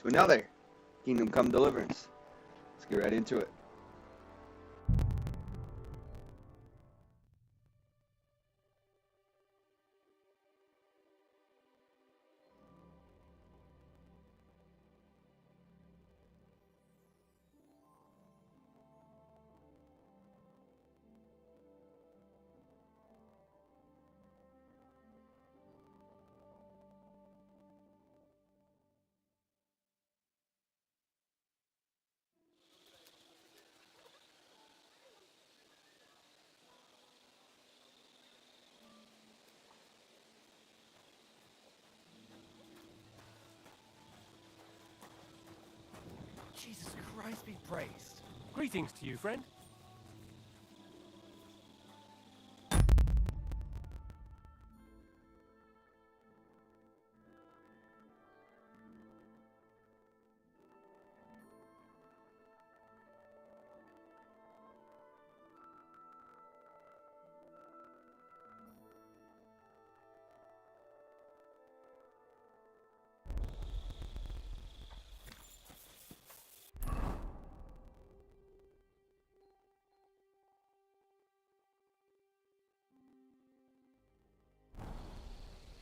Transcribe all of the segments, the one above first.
another Kingdom Come Deliverance. Let's get right into it. Jesus Christ be praised. Greetings to you, friend.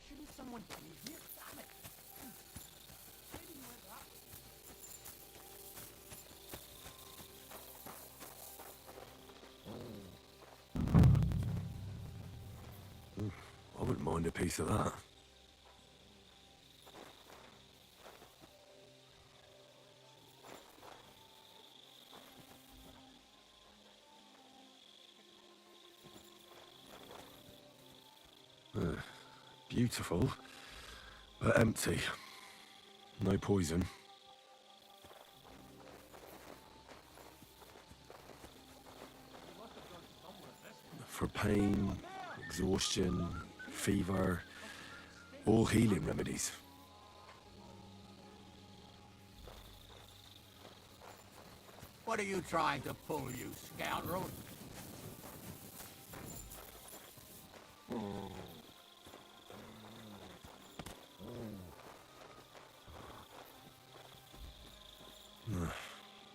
Shouldn't someone be here? Damn it! I wouldn't mind a piece of that. Beautiful, but empty. No poison. For pain, exhaustion, fever, all healing remedies. What are you trying to pull, you scoundrel?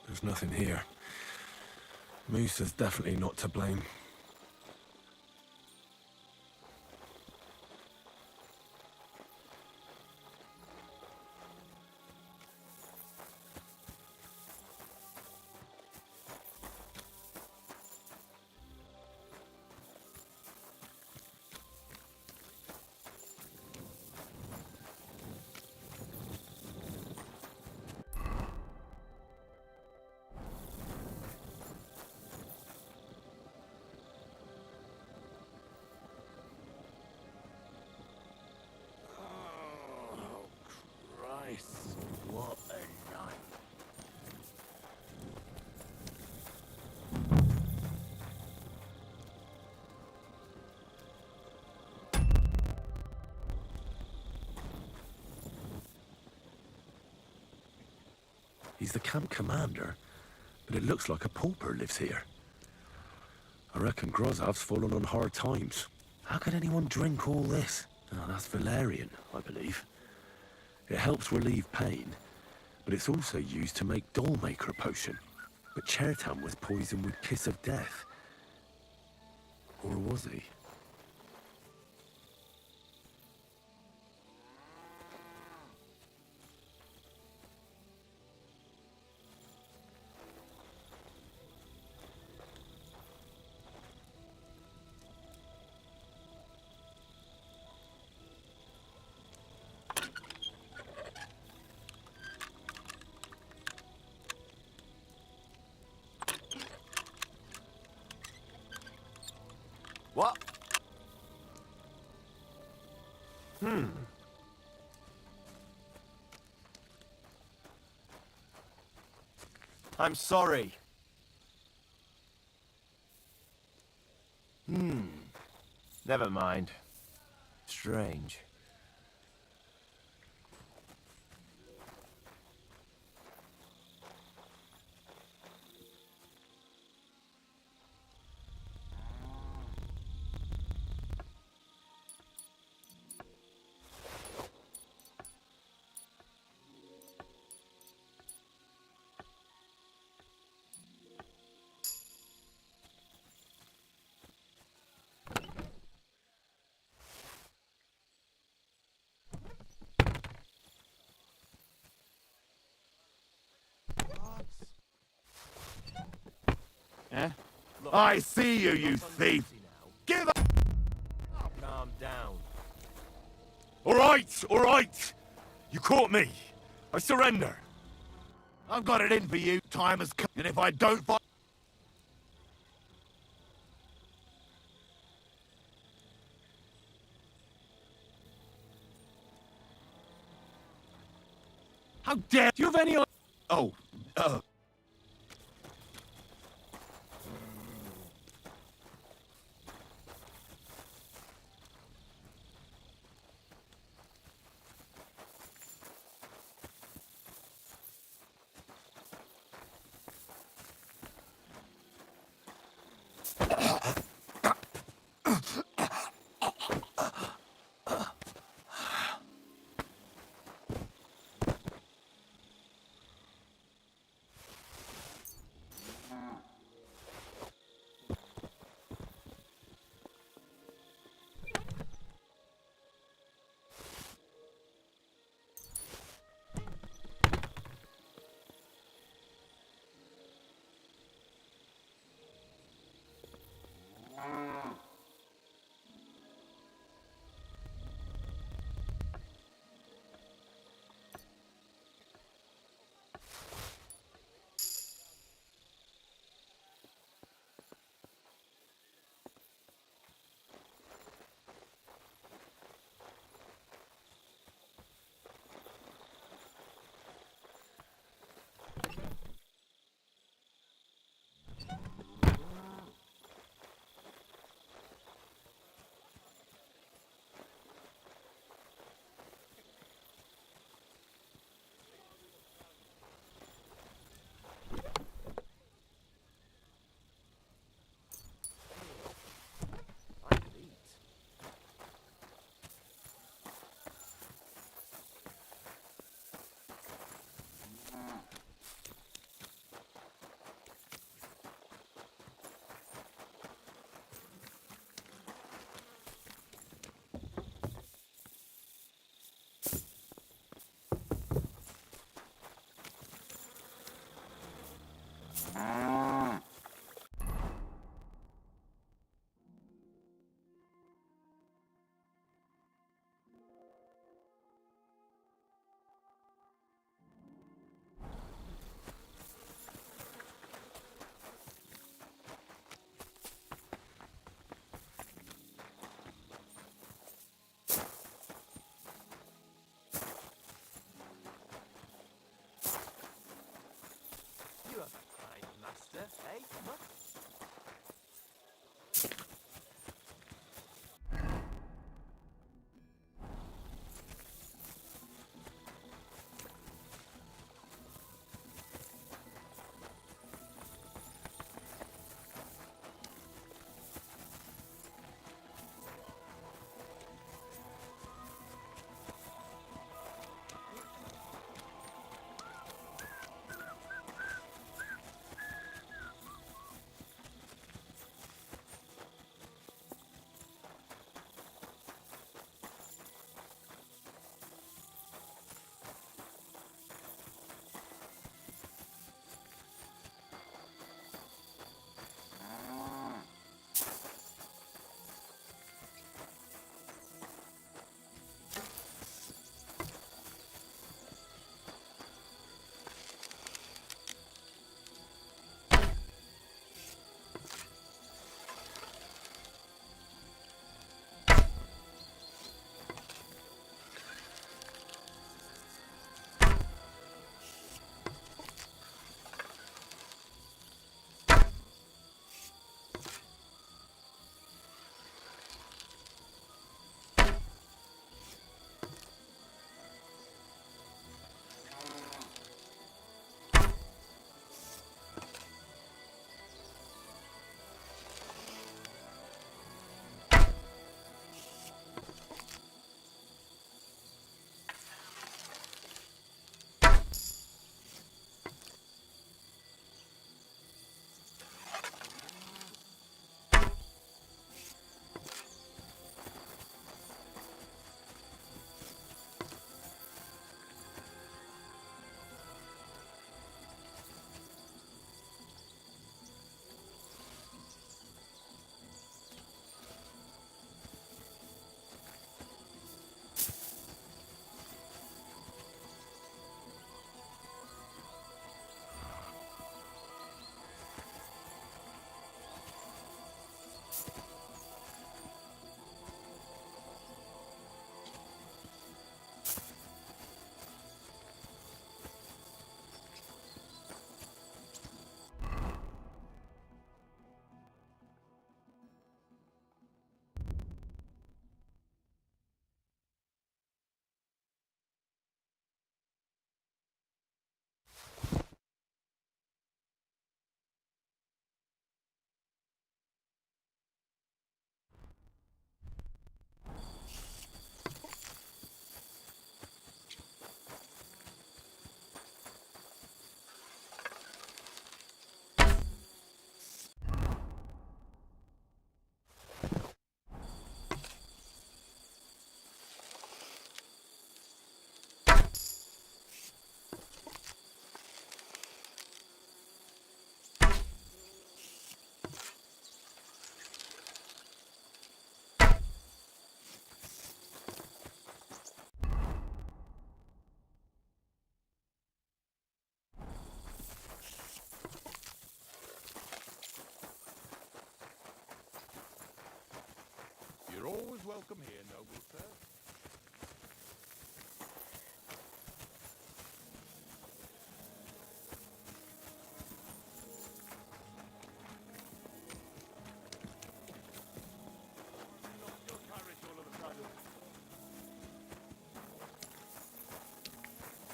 There's nothing here. Moose is definitely not to blame. What a night. He's the camp commander, but it looks like a pauper lives here. I reckon Grozov's fallen on hard times. How could anyone drink all this? Oh, that's valerian, I believe. It helps relieve pain, but it's also used to make Dollmaker potion. But Chertam was poisoned with Kiss of Death. Or was he? What? I'm sorry. Never mind. Strange. I see you, you thief! Give up! Calm down. All right! You caught me. I surrender. I've got it in for you. Time has come, and if I don't fight... How dare... Do you have any... Oh,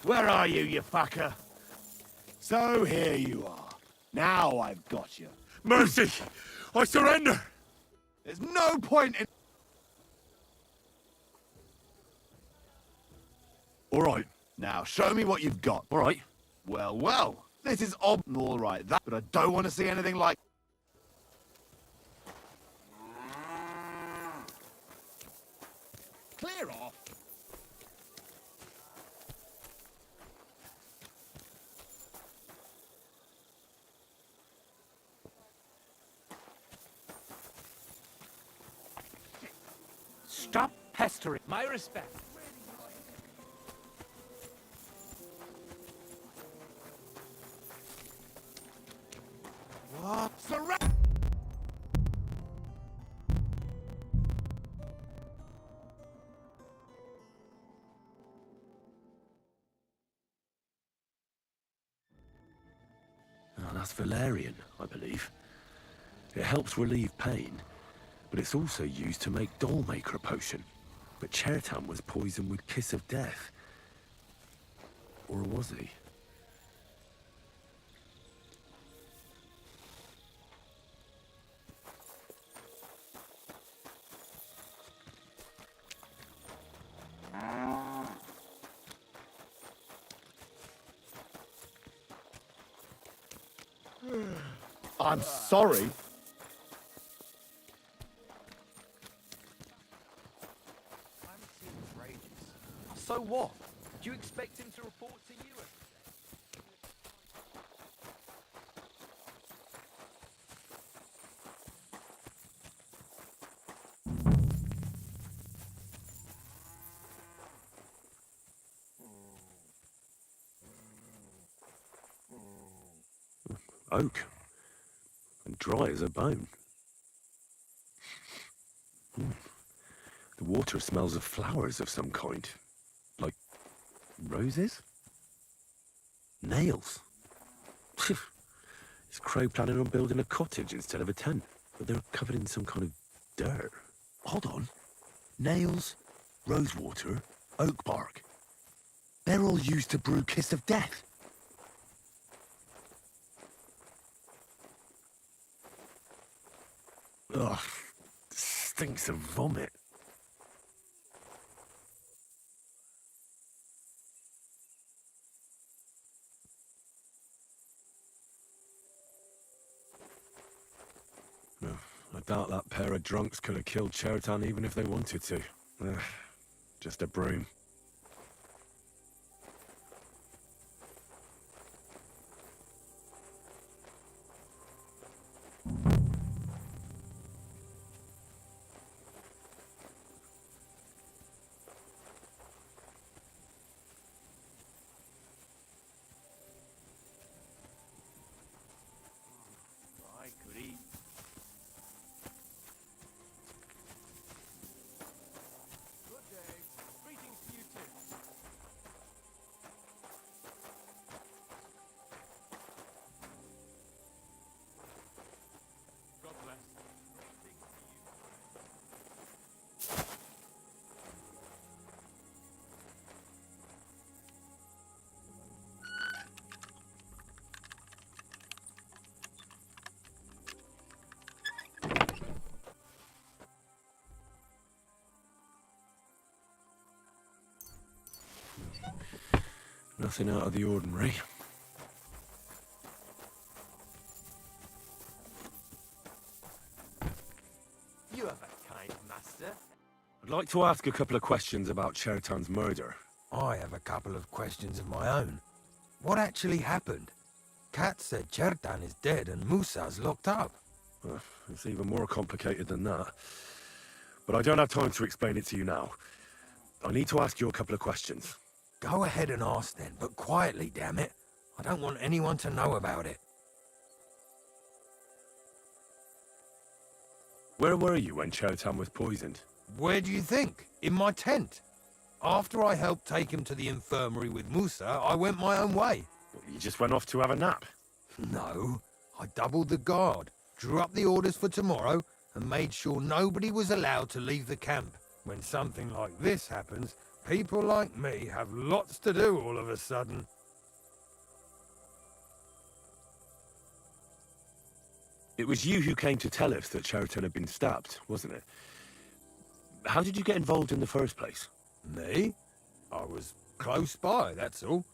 Where are you, you fucker? So here you are. Now I've got you. Mercy! I surrender! There's no point in... All right. Now, show me what you've got. All right. Well, well. This is all right, that, but I don't want to see anything like... Clear off. Stop pestering. My respect. What? Surrender! Oh, that's valerian, I believe. It helps relieve pain, but it's also used to make Dollmaker potion. But Chertan was poisoned with Kiss of Death. Or was he? I'm sorry. I haven't seen him for ages. So what? Do you expect him to report to you? Oak. And dry as a bone. The water smells of flowers of some kind. Like roses? Nails. Is Crow planning on building a cottage instead of a tent? But they're covered in some kind of dirt. Hold on. Nails, rosewater, oak bark. They're all used to brew Kiss of Death. Ugh, stinks of vomit. I doubt that pair of drunks could have killed Chertan even if they wanted to. Just a broom. I could eat. Good day. Greetings to you too. God bless. Greetings to you. Nothing out of the ordinary. You have a kind master. I'd like to ask a couple of questions about Chertan's murder. I have a couple of questions of my own. What actually happened? Kat said Chertan is dead and Musa's locked up. It's even more complicated than that. But I don't have time to explain it to you now. I need to ask you a couple of questions. Go ahead and ask then, but quietly, damn it. I don't want anyone to know about it. Where were you when Chertan was poisoned? Where do you think? In my tent. After I helped take him to the infirmary with Musa, I went my own way. You just went off to have a nap? No, I doubled the guard, drew up the orders for tomorrow, and made sure nobody was allowed to leave the camp. When something like this happens, People like me have lots to do all of a sudden. It was you who came to tell us that Cheriton had been stabbed, wasn't it? How did you get involved in the first place? Me? I was close by, that's all.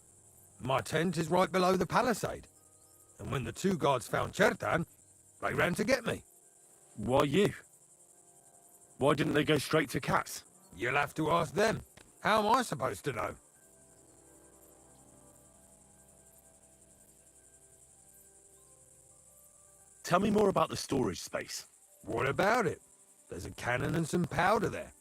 My tent is right below the palisade. And when the two guards found Chertan, they ran to get me. Why you? Why didn't they go straight to Katz? You'll have to ask them. How am I supposed to know? Tell me more about the storage space. What about it? There's a cannon and some powder there.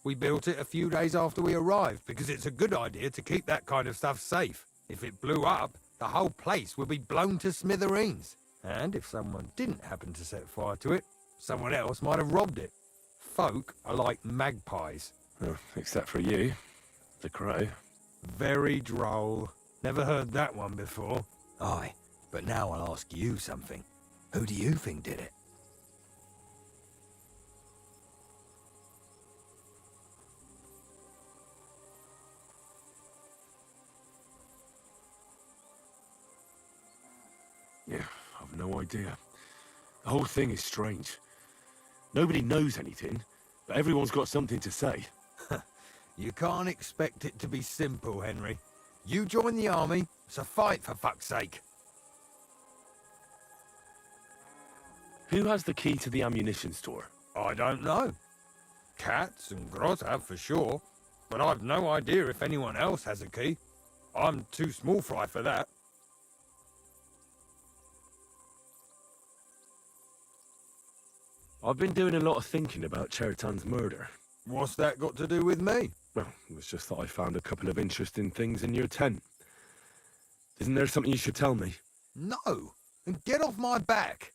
We built it a few days after we arrived because it's a good idea to keep that kind of stuff safe. If it blew up, the whole place would be blown to smithereens. And if someone didn't happen to set fire to it, someone else might have robbed it. Folk are like magpies. Oh, except for you, the crow. Very droll. Never heard that one before. Aye, but now I'll ask you something. Who do you think did it? Yeah, I've no idea. The whole thing is strange. Nobody knows anything, but everyone's got something to say. You can't expect it to be simple, Henry. You join the army, it's a fight for fuck's sake. Who has the key to the ammunition store? I don't know. Katz and Grozav for sure, but I've no idea if anyone else has a key. I'm too small fry for that. I've been doing a lot of thinking about Cheritan's murder. What's that got to do with me? Well, it was just that I found a couple of interesting things in your tent. Isn't there something you should tell me? No, and get off my back.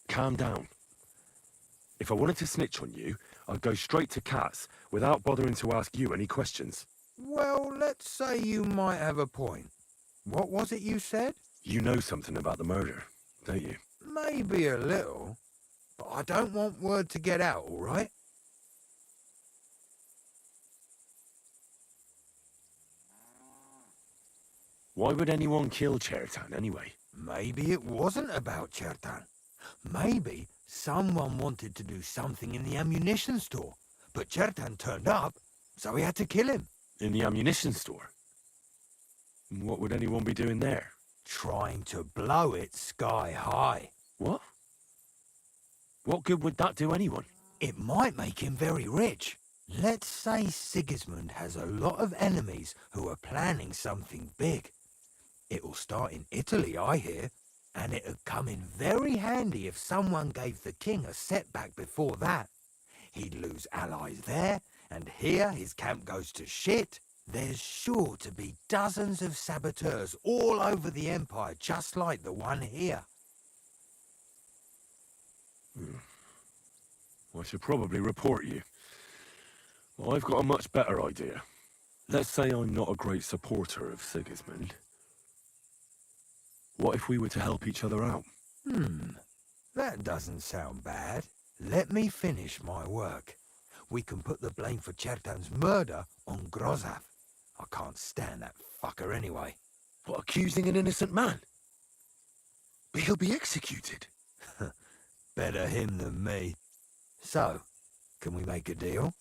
Calm down. If I wanted to snitch on you, I'd go straight to Katz without bothering to ask you any questions. Well, let's say you might have a point. What was it you said? You know something about the murder, don't you? Maybe a little, but I don't want word to get out, all right? Why would anyone kill Cheritan anyway? Maybe it wasn't about Chertan. Maybe someone wanted to do something in the ammunition store, but Chertan turned up, so we had to kill him. In the ammunition store? What would anyone be doing there? Trying to blow it sky high. What? What good would that do anyone? It might make him very rich. Let's say Sigismund has a lot of enemies who are planning something big. It'll start in Italy, I hear, and it'd come in very handy if someone gave the king a setback before that. He'd lose allies there, and here his camp goes to shit. There's sure to be dozens of saboteurs all over the Empire, just like the one here. I should probably report you. I've got a much better idea. Let's say I'm not a great supporter of Sigismund. What if we were to help each other out? That doesn't sound bad. Let me finish my work. We can put the blame for Chertan's murder on Grozav. I can't stand that fucker anyway. What, accusing an innocent man? But he'll be executed. Better him than me. So, can we make a deal?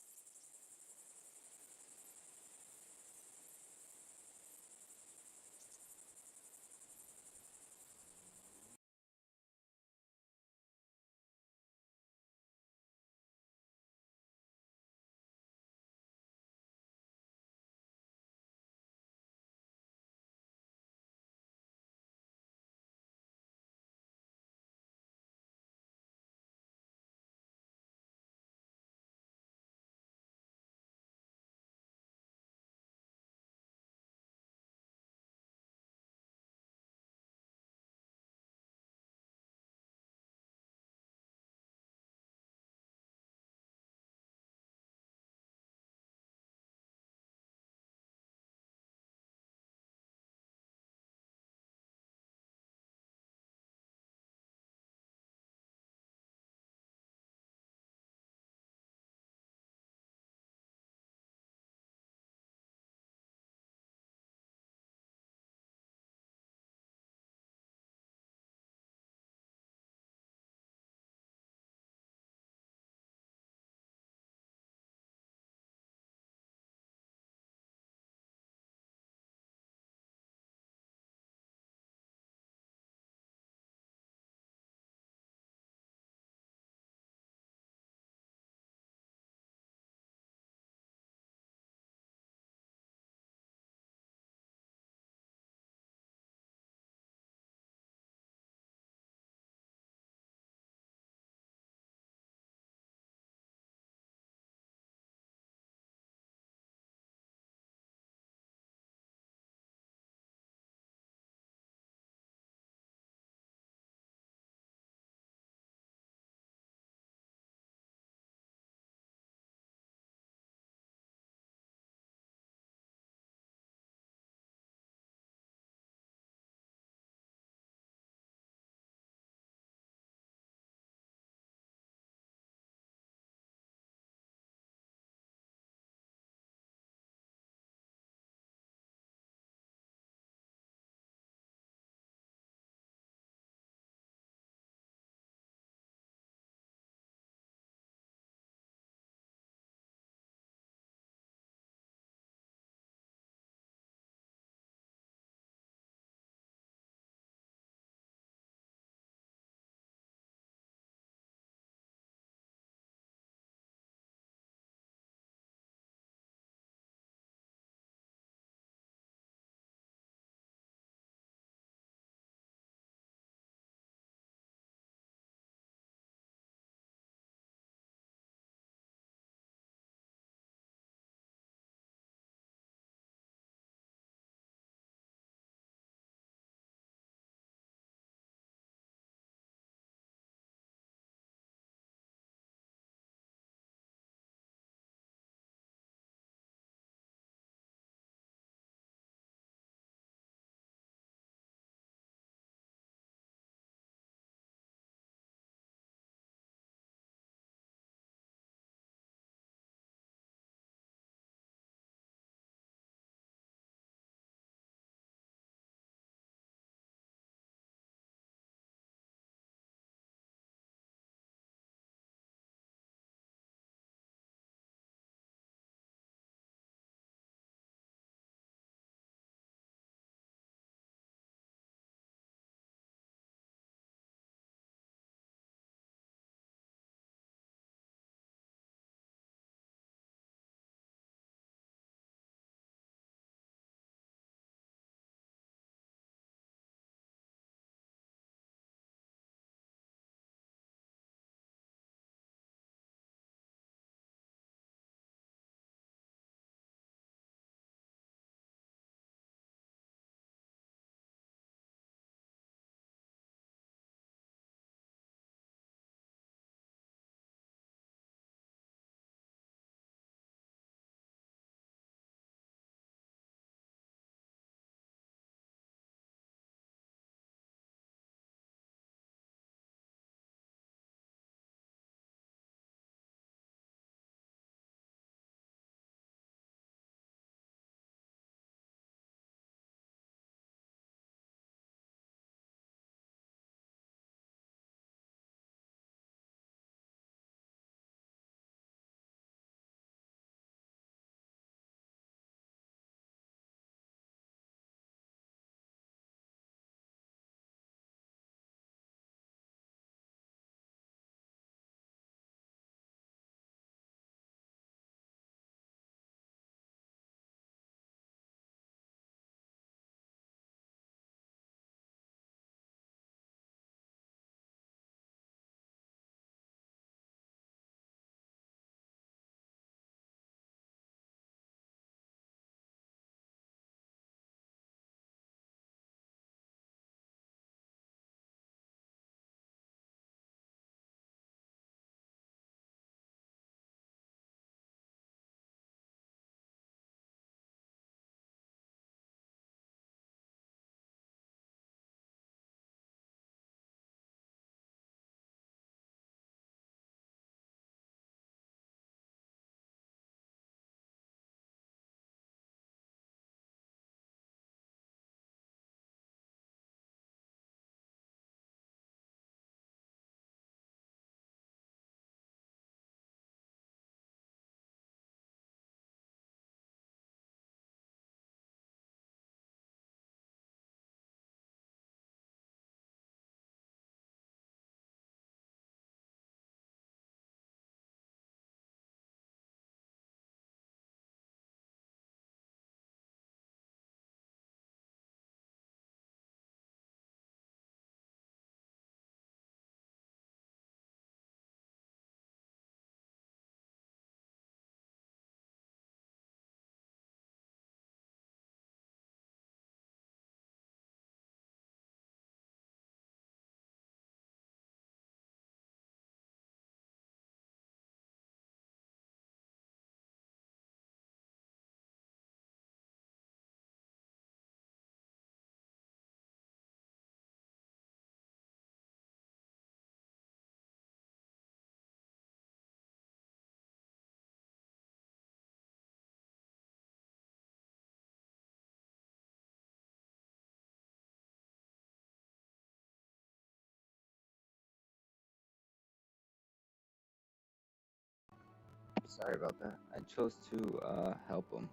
Sorry about that. I chose to help him,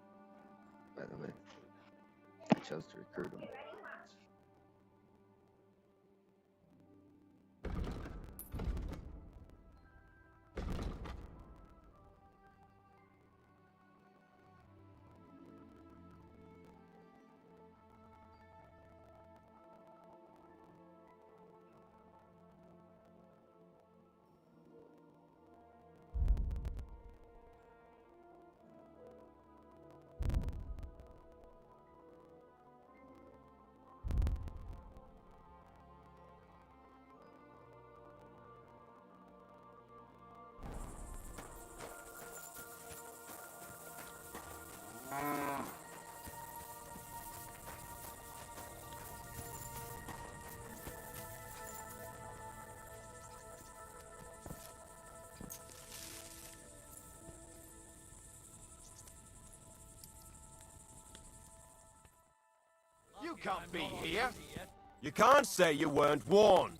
by the way. I chose to recruit him. You can't be here. You can't say you weren't warned.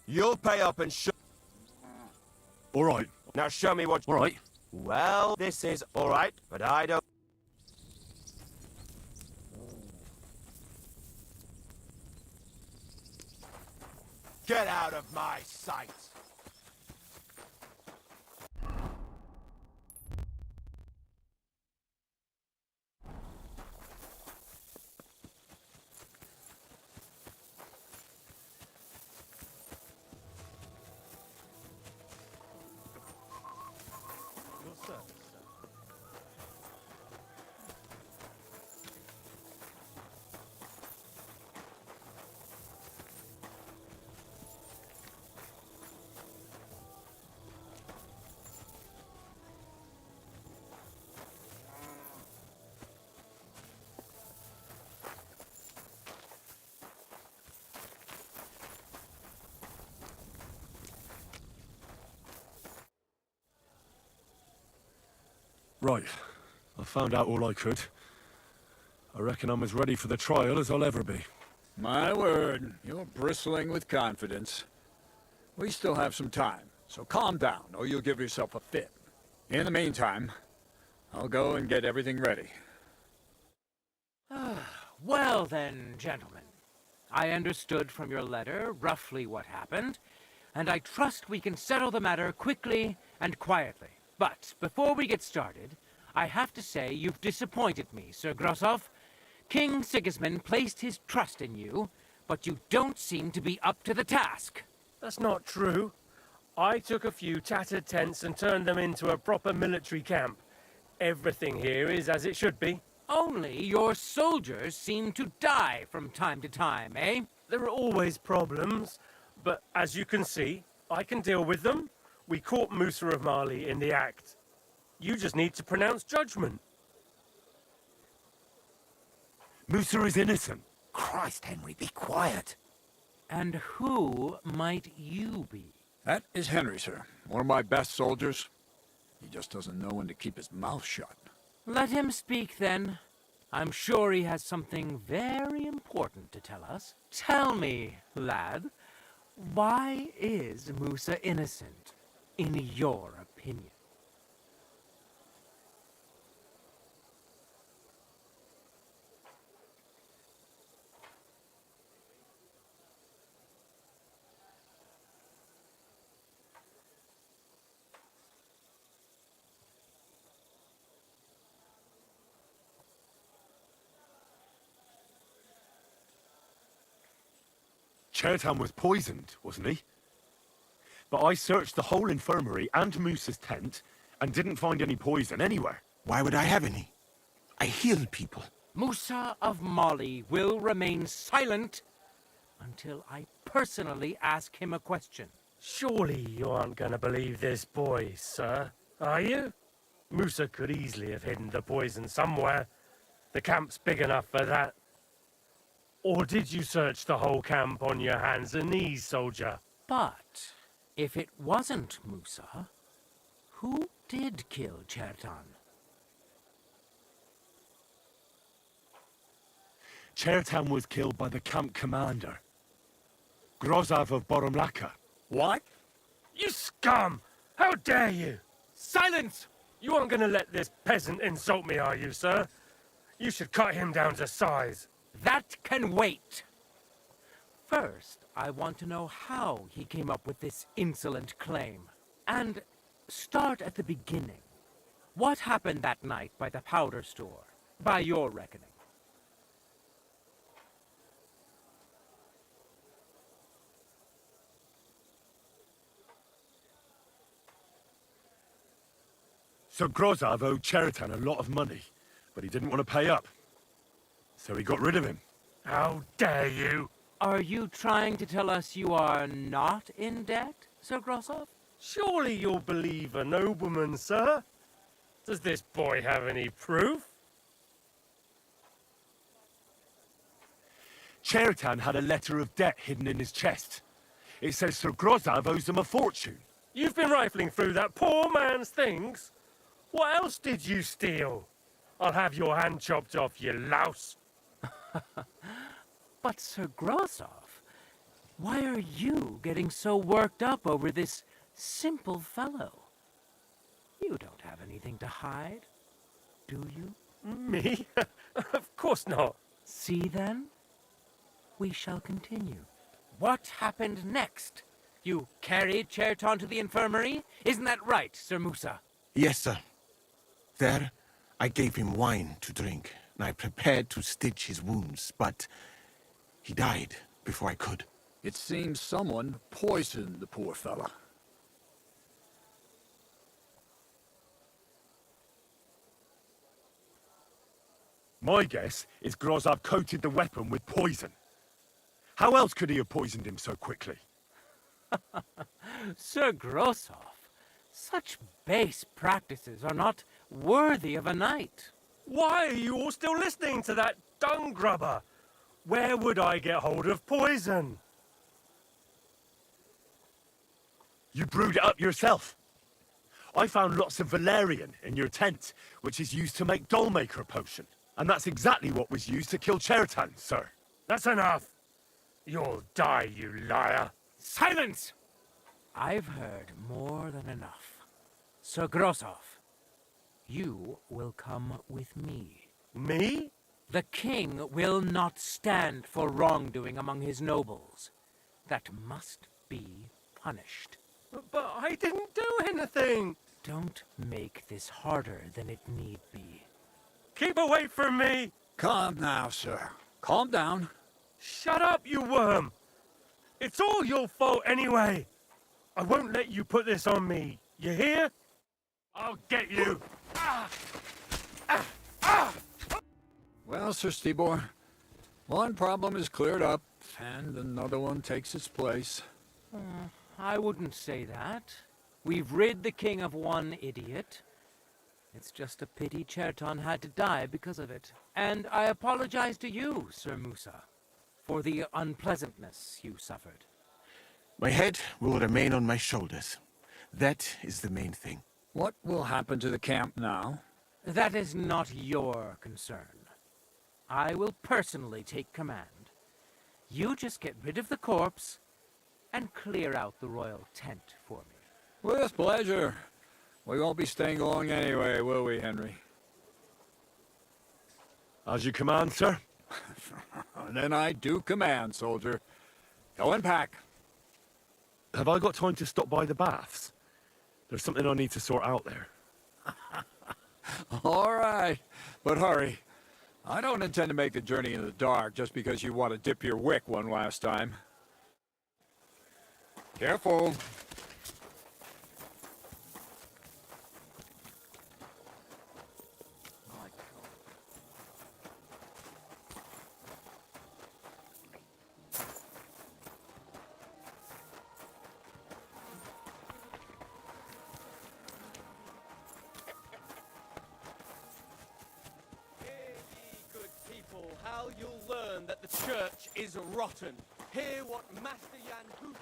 You'll pay up and show. All right. Now show me what. All right. Well, this is all right, but I don't. Get out of my sight. Right. I found out all I could. I reckon I'm as ready for the trial as I'll ever be. My word, you're bristling with confidence. We still have some time, so calm down, or you'll give yourself a fit. In the meantime, I'll go and get everything ready. Well then, gentlemen. I understood from your letter roughly what happened, and I trust we can settle the matter quickly and quietly. But before we get started, I have to say you've disappointed me, Sir Grosov. King Sigismund placed his trust in you, but you don't seem to be up to the task. That's not true. I took a few tattered tents and turned them into a proper military camp. Everything here is as it should be. Only your soldiers seem to die from time to time, eh? There are always problems, but as you can see, I can deal with them. We caught Musa of Mali in the act. You just need to pronounce judgment. Musa is innocent. Christ, Henry, be quiet. And who might you be? That is Henry, sir. One of my best soldiers. He just doesn't know when to keep his mouth shut. Let him speak, then. I'm sure he has something very important to tell us. Tell me, lad, why is Musa innocent, in your opinion? Chertan was poisoned, wasn't he? But I searched the whole infirmary and Musa's tent and didn't find any poison anywhere. Why would I have any? I healed people. Musa of Mali will remain silent until I personally ask him a question. Surely you aren't going to believe this boy, sir, are you? Musa could easily have hidden the poison somewhere. The camp's big enough for that. Or did you search the whole camp on your hands and knees, soldier? But if it wasn't Musa, who did kill Chertan? Chertan was killed by the camp commander, Grozov of Boromlaka. What? You scum! How dare you! Silence! You aren't gonna let this peasant insult me, are you, sir? You should cut him down to size. That can wait. First, I want to know how he came up with this insolent claim. And start at the beginning. What happened that night by the powder store, by your reckoning? So Grozov owed Cheriton a lot of money, but he didn't want to pay up. So he got rid of him. How dare you? Are you trying to tell us you are not in debt, Sir Grosov? Surely you'll believe a nobleman, sir? Does this boy have any proof? Cheriton had a letter of debt hidden in his chest. It says Sir Grozov owes him a fortune. You've been rifling through that poor man's things? What else did you steal? I'll have your hand chopped off, you louse. But Sir Grosov, why are you getting so worked up over this simple fellow? You don't have anything to hide, do you? Me? Of course not. See then? We shall continue. What happened next? You carried Cheriton to the infirmary? Isn't that right, Sir Musa? Yes, sir. There, I gave him wine to drink, and I prepared to stitch his wounds, but he died before I could. It seems someone poisoned the poor fella. My guess is Grozov coated the weapon with poison. How else could he have poisoned him so quickly? Sir Grosov, such base practices are not worthy of a knight. Why are you all still listening to that dung grubber? Where would I get hold of poison? You brewed it up yourself. I found lots of valerian in your tent, which is used to make dollmaker potion. And that's exactly what was used to kill Cheriton, sir. That's enough. You'll die, you liar. Silence! I've heard more than enough. Sir Grosov, you will come with me. Me? The king will not stand for wrongdoing among his nobles. That must be punished. But I didn't do anything. Don't make this harder than it need be. Keep away from me. Calm now, sir. Calm down. Shut up, you worm. It's all your fault anyway. I won't let you put this on me. You hear? I'll get you. Well, Sir Stibor, one problem is cleared up, and another one takes its place. I wouldn't say that. We've rid the king of one idiot. It's just a pity Cheriton had to die because of it. And I apologize to you, Sir Musa, for the unpleasantness you suffered. My head will remain on my shoulders. That is the main thing. What will happen to the camp now? That is not your concern. I will personally take command. You just get rid of the corpse and clear out the royal tent for me. With pleasure. We won't be staying long anyway, will we, Henry? As you command, sir. Then I do command, soldier. Go and pack. Have I got time to stop by the baths? There's something I need to sort out there. All right, but hurry. I don't intend to make the journey in the dark just because you want to dip your wick one last time. Careful. How you'll learn that the church is rotten. Hear what Master Jan Husakar.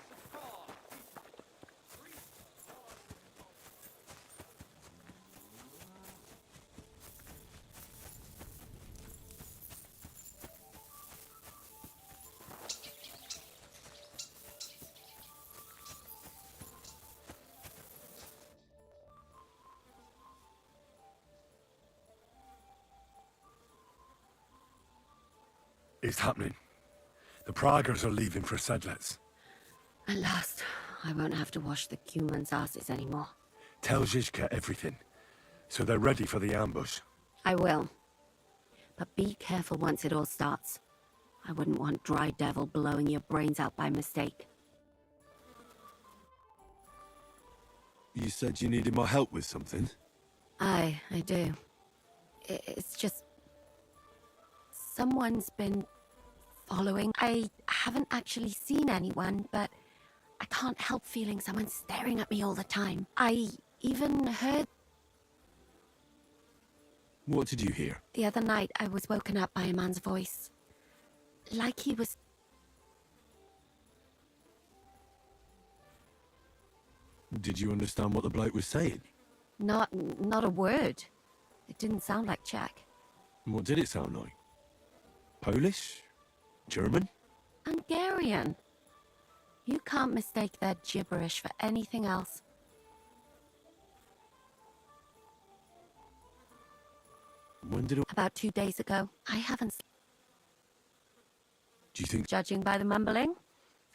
It's happening. The Praggers are leaving for Sedlets. At last, I won't have to wash the Cuman's asses anymore. Tell Zizka everything, so they're ready for the ambush. I will. But be careful once it all starts. I wouldn't want Dry Devil blowing your brains out by mistake. You said you needed my help with something? I do. It's just... someone's been following. I haven't actually seen anyone, but I can't help feeling someone staring at me all the time. I even heard... What did you hear? The other night, I was woken up by a man's voice. Like he was... Did you understand what the bloke was saying? Not a word. It didn't sound like Czech. What did it sound like? Polish? German? Hungarian. You can't mistake their gibberish for anything else. When did it... About 2 days ago. I haven't... Do you think... Judging by the mumbling,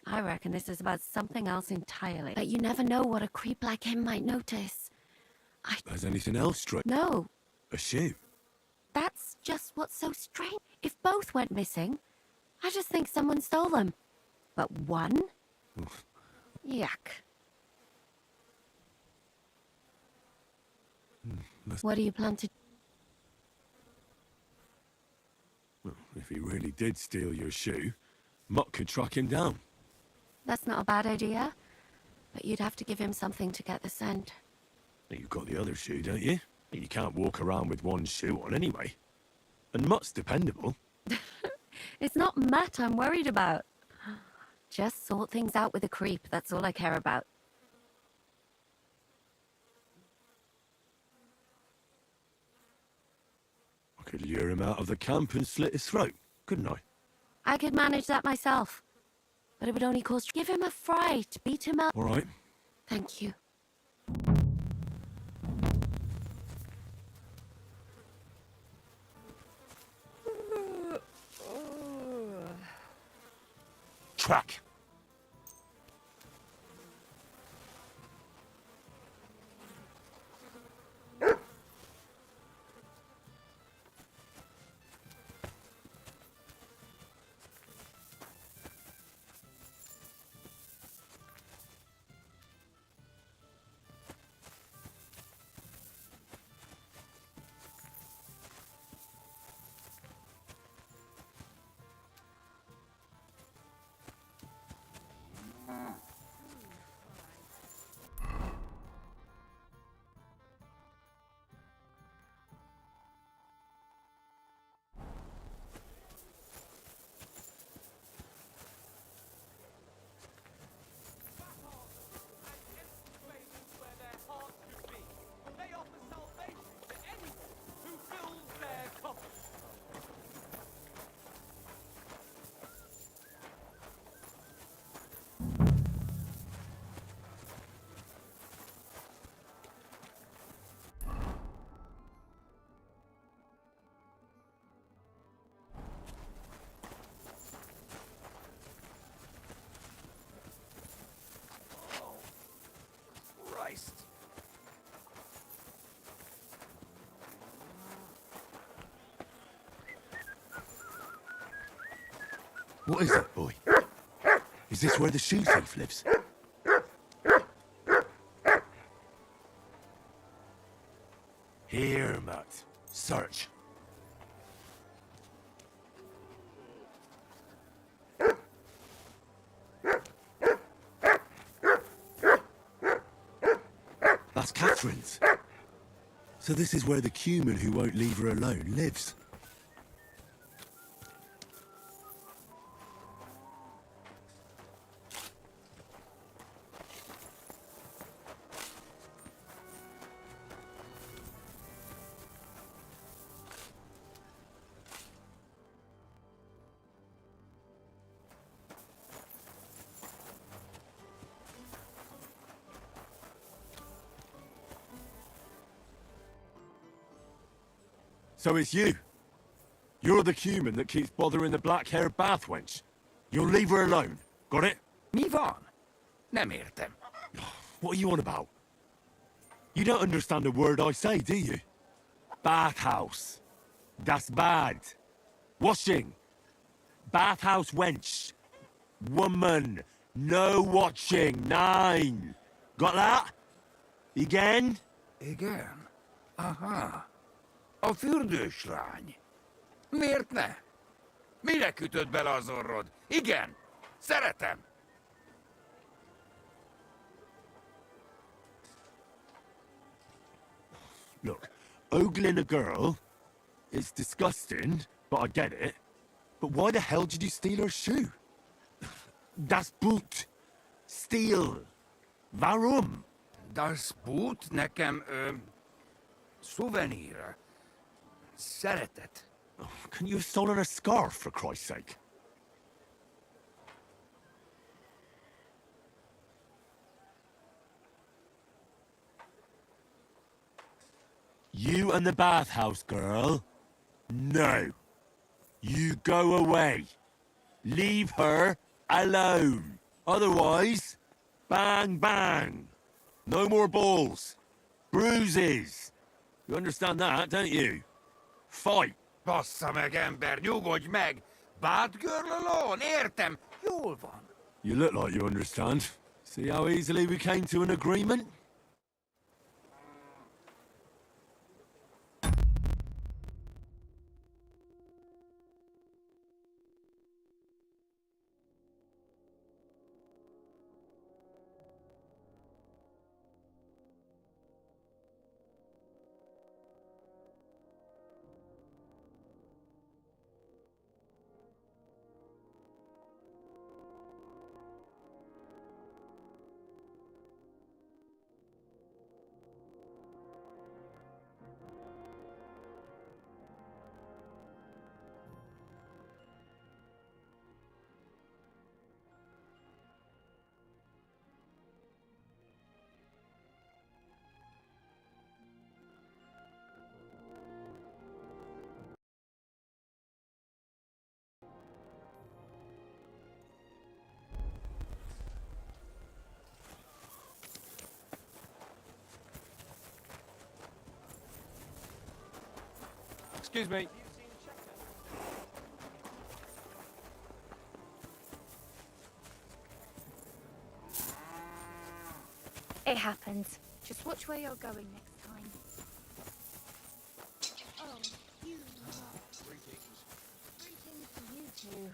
I reckon this is about something else entirely. But you never know what a creep like him might notice. Has anything else struck? No. A shoe? That's just what's so strange. If both went missing, I just think someone stole them. But one? Yuck. What do you plan to... Well, if he really did steal your shoe, Mutt could track him down. That's not a bad idea. But you'd have to give him something to get the scent. You've got the other shoe, don't you? You can't walk around with one shoe on anyway. And Mutt's dependable. It's not Matt I'm worried about. Just sort things out with a creep, that's all I care about. I could lure him out of the camp and slit his throat, couldn't I? I could manage that myself. But it would only cost... Give him a fright, beat him up. All right. Thank you. Track! What is it, boy? Is this where the shoe thief lives? Here, Matt. Search. That's Catherine's. So this is where the Cuman who won't leave her alone lives. So it's you. You're the human that keeps bothering the black-haired bath wench. You'll leave her alone. Got it? Mi van? Nem értem. What are you on about? You don't understand a word I say, do you? Bathhouse. Das bad. Washing. Bathhouse wench. Woman. No watching. 9. Got that? Again? Igen. Aha. A fürdős lány. Miért ne? Mire kütött bele az orrod? Igen. Szeretem. Look, ogling a girl, it's disgusting, but I get it. But why the hell did you steal her shoe? Das Boot. Steal. Warum? Das Boot nekem, szuvenír. Szeretet. Couldn't you have stolen a scarf, for Christ's sake? You and the bathhouse girl? No. You go away. Leave her alone. Otherwise, bang, bang. No more balls. Bruises. You understand that, don't you? Fight. Bassza meg, ember, nyugodj meg! Bad girl alone, értem, jól van. You look like you understand. See how easily we came to an agreement? Excuse me. It happens. Just watch where you're going next time. Oh, you lot. Greetings. Greetings to you too.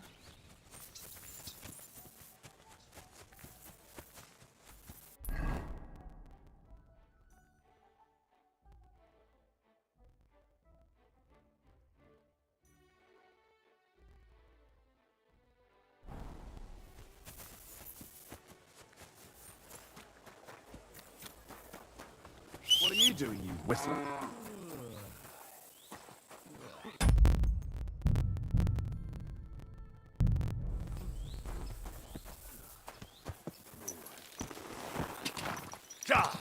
What are you doing, you whistler? God!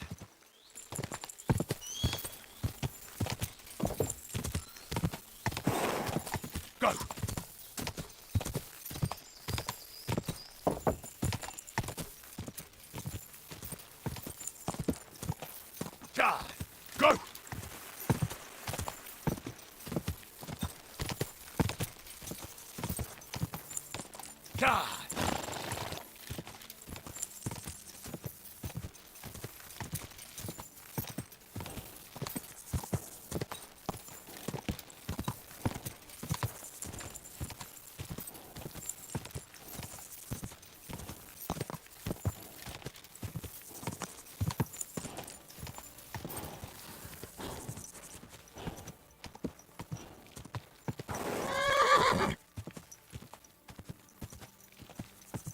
Go! God! Go! God!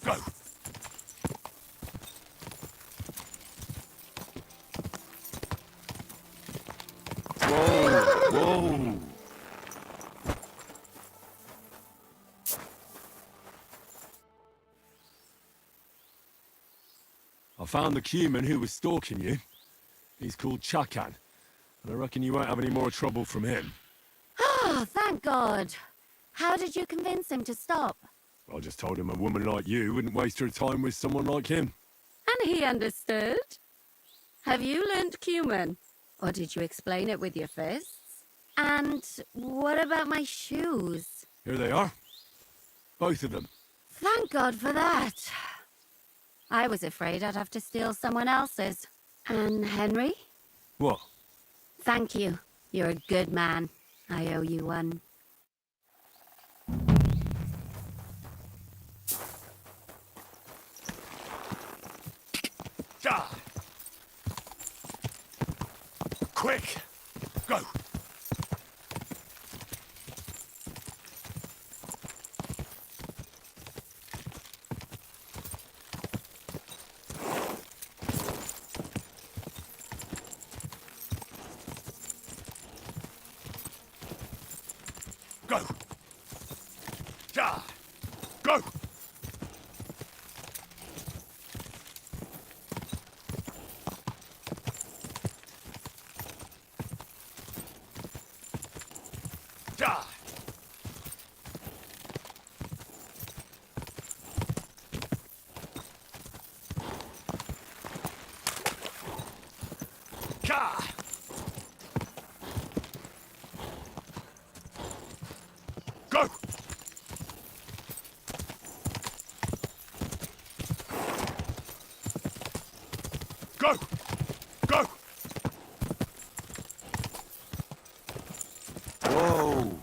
Go! Whoa! Whoa! I found the human who was stalking you. He's called Chakan, and I reckon you won't have any more trouble from him. Oh, thank God. How did you convince him to stop? I just told him a woman like you wouldn't waste her time with someone like him. And he understood? Have you learnt Cuman? Or did you explain it with your fists? And what about my shoes? Here they are. Both of them. Thank God for that. I was afraid I'd have to steal someone else's. And Henry? What? Thank you. You're a good man. I owe you one. Ah! Quick! Go! Go! Ah! Go! Ah! Ah! Go! Go! Go! Whoa!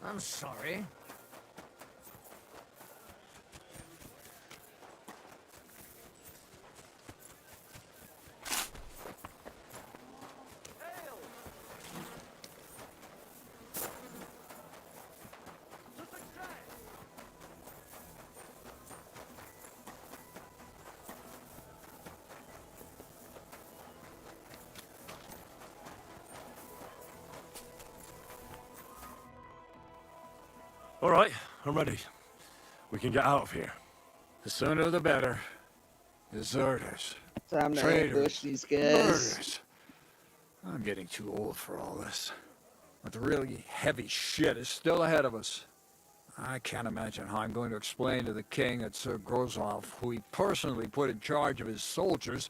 I'm sorry. All right, I'm ready. We can get out of here. The sooner the better. Deserters. Time to Traitors. ambush these guys. Murders. I'm getting too old for all this. But the really heavy shit is still ahead of us. I can't imagine how I'm going to explain to the king that Sir Grozov, who he personally put in charge of his soldiers,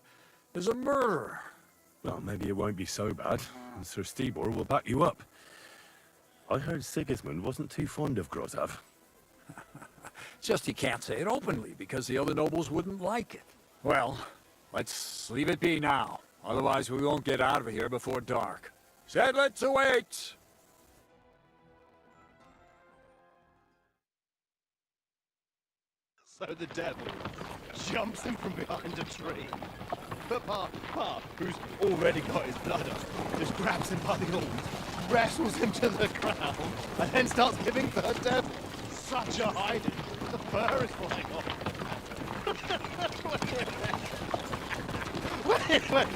is a murderer. Well, maybe it won't be so bad, and Sir Stibor will back you up. I heard Sigismund wasn't too fond of Grozov. Just he can't say it openly because the other nobles wouldn't like it. Well, let's leave it be now. Otherwise we won't get out of here before dark. Settlers await! So the devil jumps him from behind a tree. But Pa, who's already got his blood up, just grabs him by the horns, wrestles him to the ground, and then starts giving the devil such a hiding. The fur is flying off.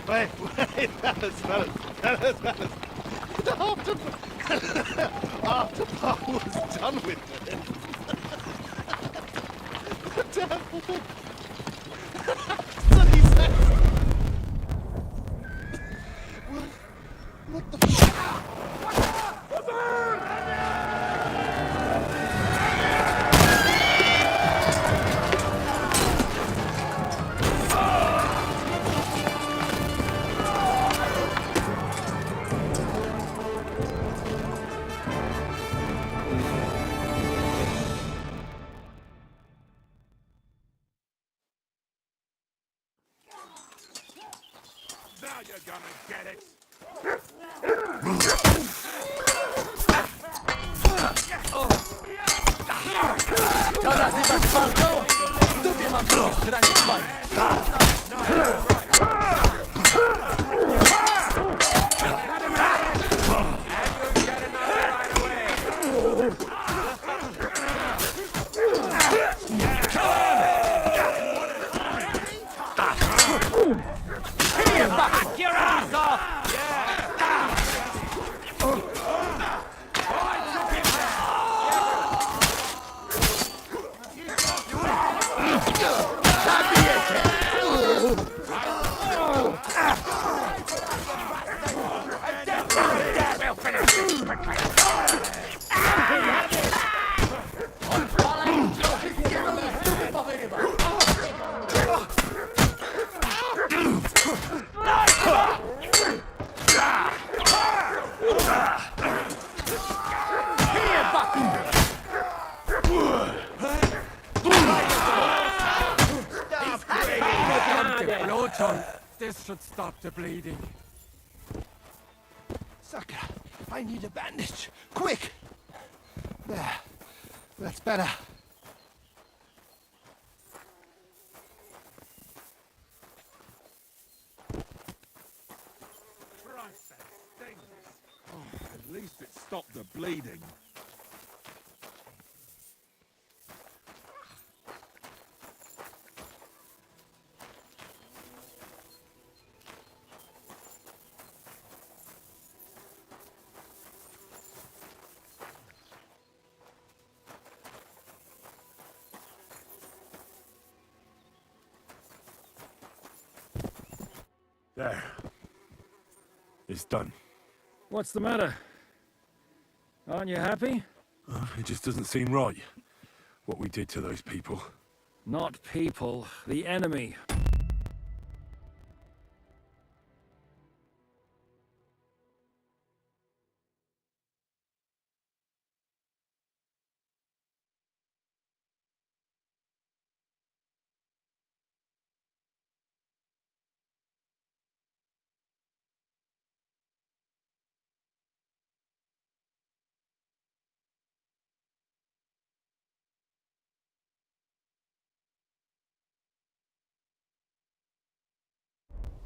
Wait, fellas. After Pa was done with it, the devil... Bloody said... What the f... Now you're gonna get it! Back your ass off! Put on. This should stop the bleeding. Sucker, I need a bandage. Quick! There. That's better. At least it stopped the bleeding. There. It's done. What's the matter? Aren't you happy? It just doesn't seem right, what we did to those people. Not people, the enemy.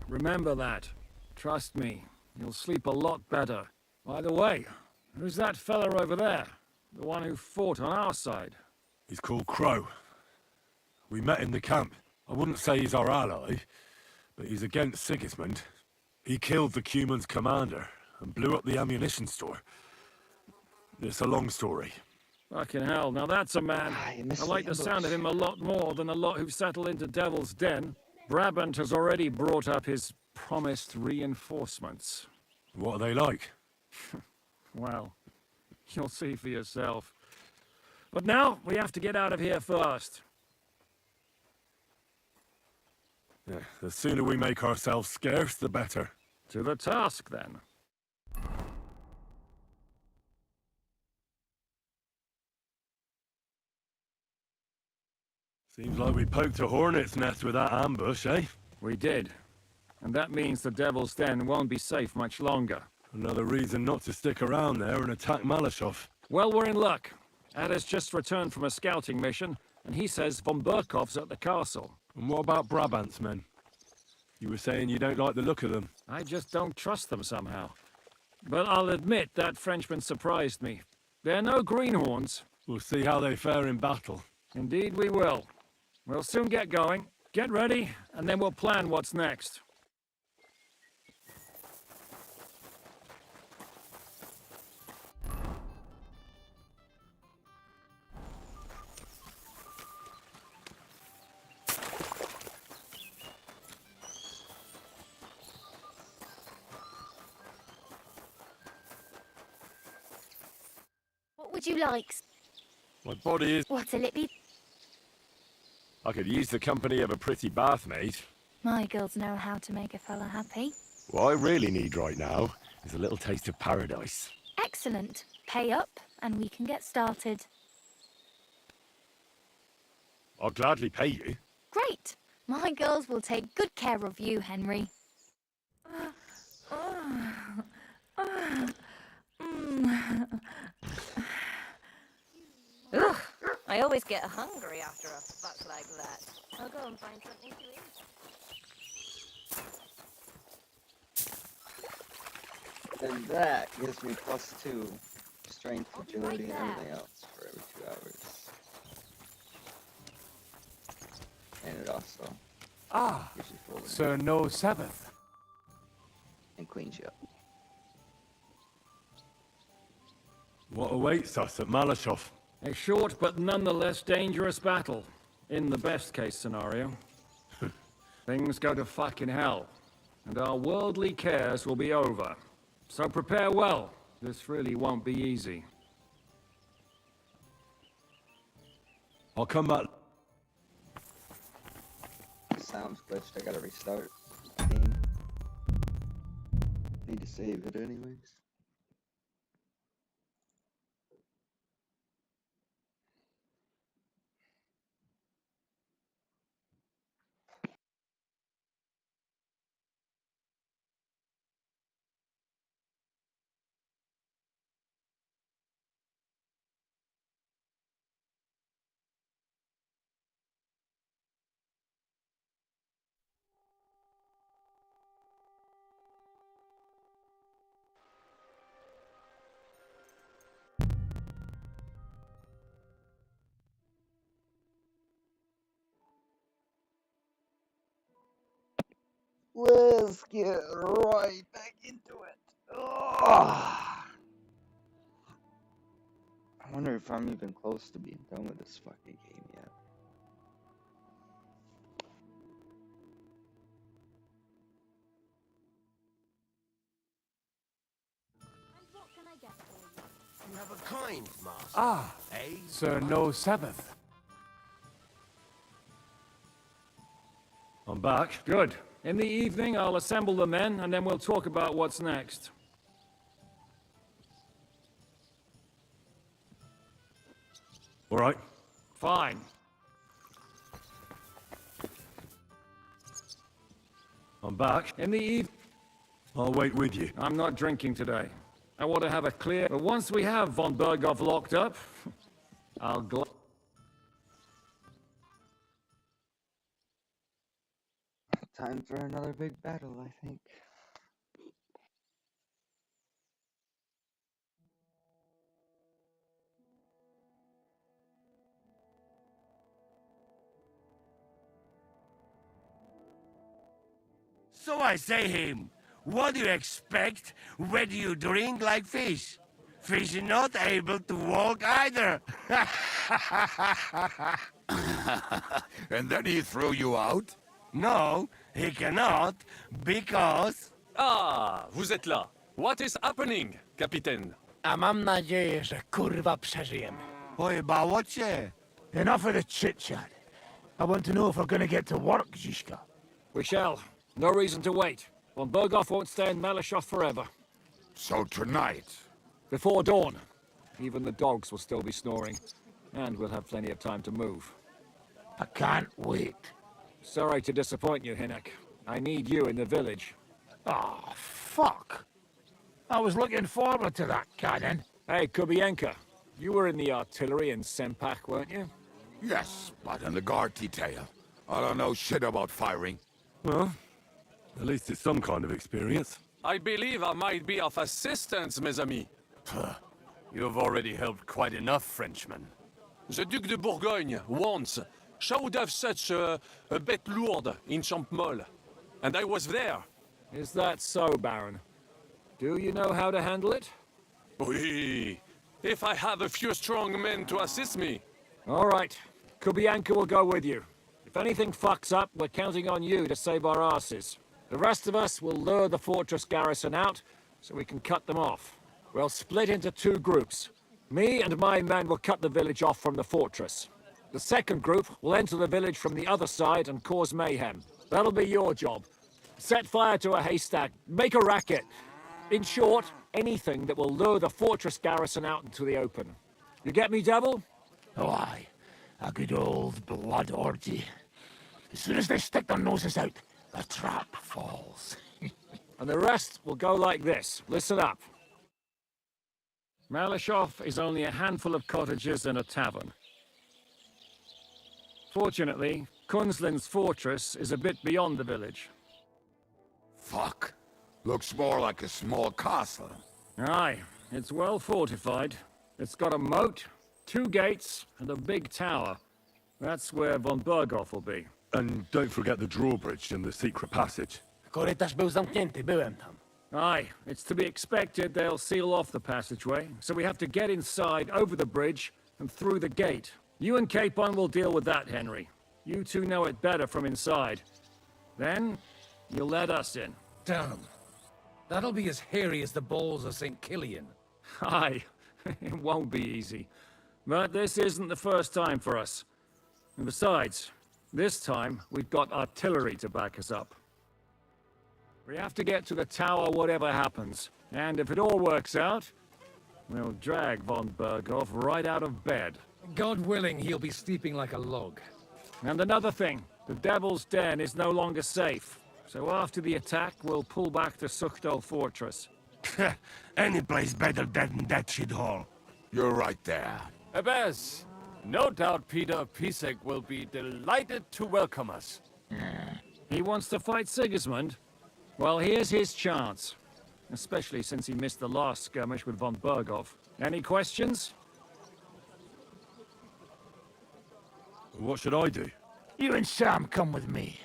Remember that. Trust me, you'll sleep a lot better. By the way, who's that fella over there? The one who fought on our side? He's called Crow. We met in the camp. I wouldn't say he's our ally, but he's against Sigismund. He killed the Cuman's commander and blew up the ammunition store. It's a long story. Fucking hell, now that's a man. I like the sound of him a lot more than the lot who've settled into Devil's Den. Brabant has already brought up his promised reinforcements. What are they like? Well, you'll see for yourself. But now, we have to get out of here first. Yeah, the sooner we make ourselves scarce, the better. To the task, then. Seems like we poked a hornet's nest with that ambush, eh? We did. And that means the Devil's Den won't be safe much longer. Another reason not to stick around there and attack Malashov. Well, we're in luck. Ada's just returned from a scouting mission, and he says von Burkov's at the castle. And what about Brabant's men? You were saying you don't like the look of them. I just don't trust them somehow. But I'll admit that Frenchman surprised me. They're no greenhorns. We'll see how they fare in battle. Indeed we will. We'll soon get going. Get ready, and then we'll plan what's next. What would you like? My body is... What'll it be? I could use the company of a pretty bathmaid. My girls know how to make a fella happy. What I really need right now is a little taste of paradise. Excellent. Pay up, and we can get started. I'll gladly pay you. Great. My girls will take good care of you, Henry. Ugh, I always get hungry after a fuck like that. I'll go and find something to eat. And that gives me +2 strength, agility, and everything else for every 2 hours. And it also gives you full Sir No Sabbath. and cleans you up. What awaits us at Malashov? A short but nonetheless dangerous battle. In the best case scenario. Things go to fucking hell. And our worldly cares will be over. So prepare well. This really won't be easy. I'll come back. Sounds glitched. I gotta restart the game. Need to save it anyways. Let's get right back into it. Ugh. I wonder if I'm even close to being done with this fucking game yet. And what can I get for you? You have a kind master. Ah, eh? Sir No Sabbath. I'm back. Good. In the evening, I'll assemble the men, and then we'll talk about what's next. All right. Fine. I'm back. In the evening, I'll wait with you. I'm not drinking today. I want to have a clear... But once we have von Berghoff locked up, I'll Time for another big battle, I think. So I say him, what do you expect when you drink like fish? Fish is not able to walk either. And then he threw you out? No, he cannot, because... Ah, vous êtes là. What is happening, Capitaine? A mam nadzieję, że kurwa przeżyjemy. Oj, bałocie. Enough of the chit-chat. I want to know if we're gonna get to work, Zizka. We shall. No reason to wait. Von Berghoff won't stay in Malashov forever. So tonight? Before dawn. Even the dogs will still be snoring. And we'll have plenty of time to move. I can't wait. Sorry to disappoint you, Hinnek. I need you in the village. Oh, fuck. I was looking forward to that, Cannon. Hey, Kubienka. You were in the artillery in Sempak, weren't you? Yes, but in the guard detail. I don't know shit about firing. Well, at least it's some kind of experience. I believe I might be of assistance, mes amis. You've already helped quite enough, Frenchman. The Duc de Bourgogne, once, showed off such a bête lourde in Champmol. And I was there. Is that so, Baron? Do you know how to handle it? Oui. If I have a few strong men to assist me. All right. Kubianka will go with you. If anything fucks up, we're counting on you to save our asses. The rest of us will lure the fortress garrison out, so we can cut them off. We'll split into two groups. Me and my men will cut the village off from the fortress. The second group will enter the village from the other side and cause mayhem. That'll be your job. Set fire to a haystack, make a racket. In short, anything that will lure the fortress garrison out into the open. You get me, Devil? Oh, aye. A good old blood orgy. As soon as they stick their noses out, the trap falls. And the rest will go like this. Listen up. Malashov is only a handful of cottages and a tavern. Fortunately, Kunzlin's fortress is a bit beyond the village. Fuck. Looks more like a small castle. Aye, it's well fortified. It's got a moat, 2 gates, and a big tower. That's where von Berghoff will be. And don't forget the drawbridge and the secret passage. Korytarz był zamknięty, byłem tam. Aye, it's to be expected they'll seal off the passageway, so we have to get inside, over the bridge, and through the gate. You and Capon will deal with that, Henry. You two know it better from inside. Then, you'll let us in. Damn. That'll be as hairy as the balls of St. Killian. Aye, it won't be easy. But this isn't the first time for us. And besides, this time we've got artillery to back us up. We have to get to the tower whatever happens. And if it all works out, we'll drag von Berghoff right out of bed. God willing, he'll be sleeping like a log. And another thing, the Devil's Den is no longer safe. So after the attack, we'll pull back to Suchdol Fortress. Any place better than that shithole. You're right there. Abbas, no doubt Peter Pisek will be delighted to welcome us. He wants to fight Sigismund? Well, here's his chance. Especially since he missed the last skirmish with von Berghoff. Any questions? What should I do? You and Sam come with me.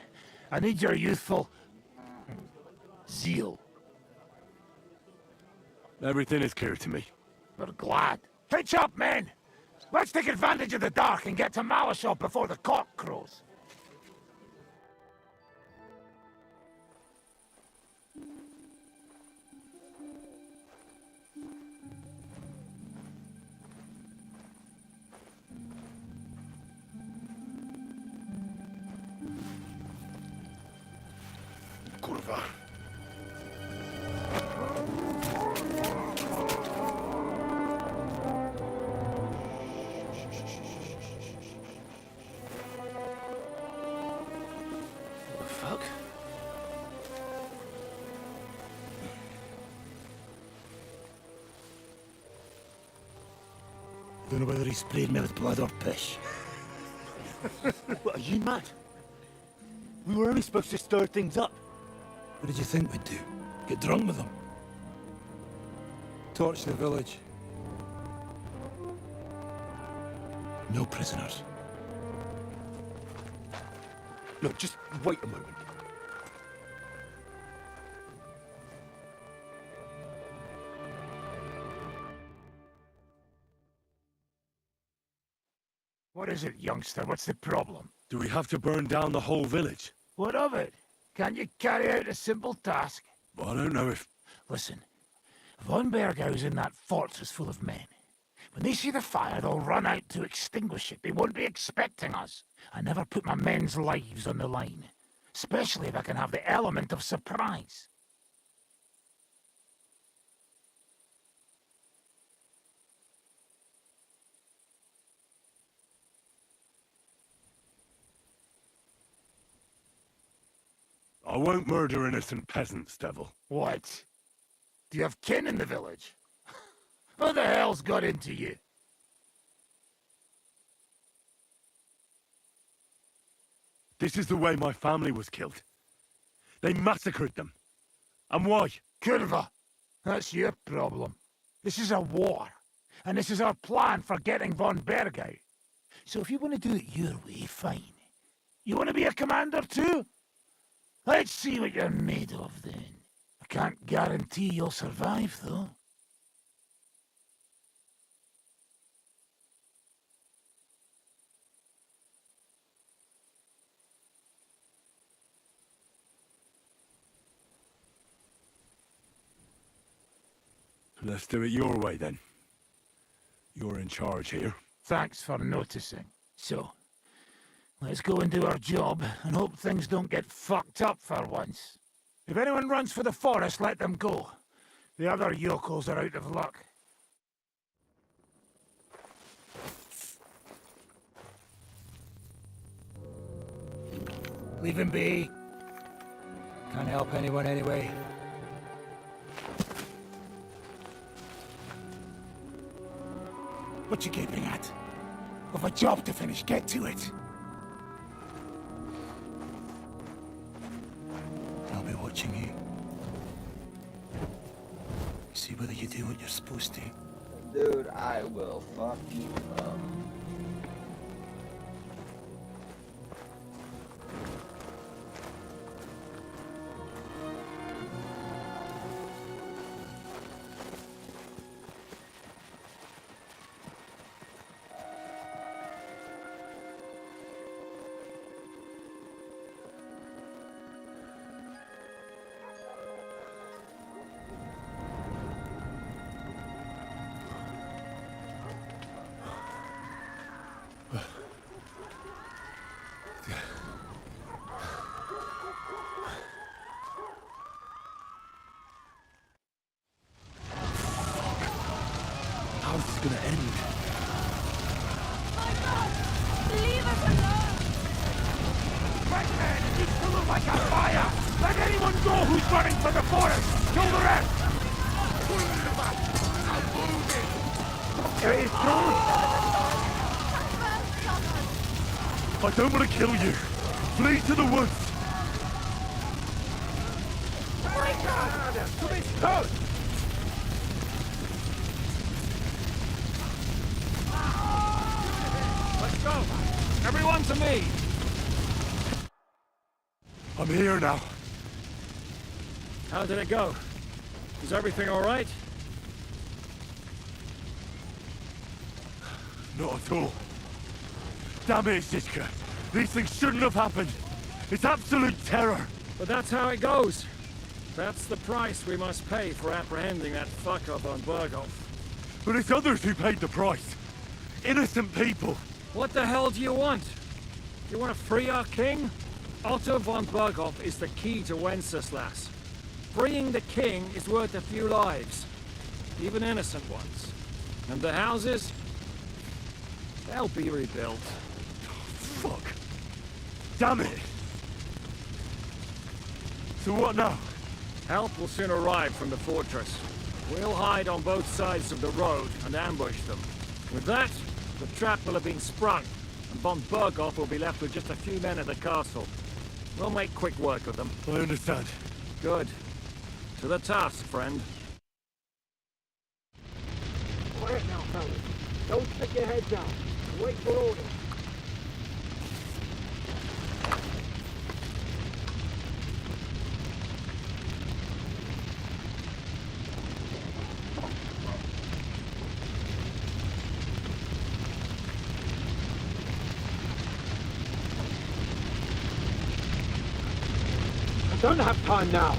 I need your youthful... zeal. Everything is clear to me. We're glad. Hitch up, men! Let's take advantage of the dark and get to Malashop before the cock crows. Kurwa. Fuck? Don't know whether he sprayed me with blood or piss. What, are you mad? We were only supposed to stir things up. What did you think we'd do? Get drunk with them? Torch the village. No prisoners. Look, just wait a moment. What is it, youngster? What's the problem? Do we have to burn down the whole village? What of it? Can't you carry out a simple task? I don't know if... Listen, Von Bergau's in that fortress full of men. When they see the fire, they'll run out to extinguish it. They won't be expecting us. I never put my men's lives on the line, especially if I can have the element of surprise. I won't murder innocent peasants, Devil. What? Do you have kin in the village? Who the hell's got into you? This is the way my family was killed. They massacred them. And why? Curva, that's your problem. This is a war, and this is our plan for getting Von Bergau. So if you want to do it your way, fine. You want to be a commander too? Let's see what you're made of then. I can't guarantee you'll survive, though. Let's do it your way, then. You're in charge here. Thanks for noticing. So, let's go and do our job, and hope things don't get fucked up for once. If anyone runs for the forest, let them go. The other yokels are out of luck. Leave him be. Can't help anyone anyway. What you gaping at? We've a job to finish. Get to it. I'll be watching you. See whether you do what you're supposed to. Dude, I will fuck you up. How's this gonna end? My God! Leave us alone! Right man, it needs to look like a fire! Let anyone go who's running for the forest! Kill the rest! There is I don't want to kill you. Flee to the woods. My God! To be stopped! Let's go! Everyone to me! I'm here now. How did it go? Is everything all right? Not at all. Damn it, Zizka. These things shouldn't have happened. It's absolute terror. But that's how it goes. That's the price we must pay for apprehending that fuck-up on Berghoff. But it's others who paid the price. Innocent people. What the hell do you want? You want to free our king? Otto von Berghoff is the key to Wenceslas. Freeing the king is worth a few lives. Even innocent ones. And the houses? They'll be rebuilt. Fuck. Damn it. So what now? Help will soon arrive from the fortress. We'll hide on both sides of the road and ambush them. With that, the trap will have been sprung, and von Berghoff will be left with just a few men at the castle. We'll make quick work of them. I understand. Good. To the task, friend. Quiet now, fellas. Don't stick your heads out. Wait for orders. I don't have time now.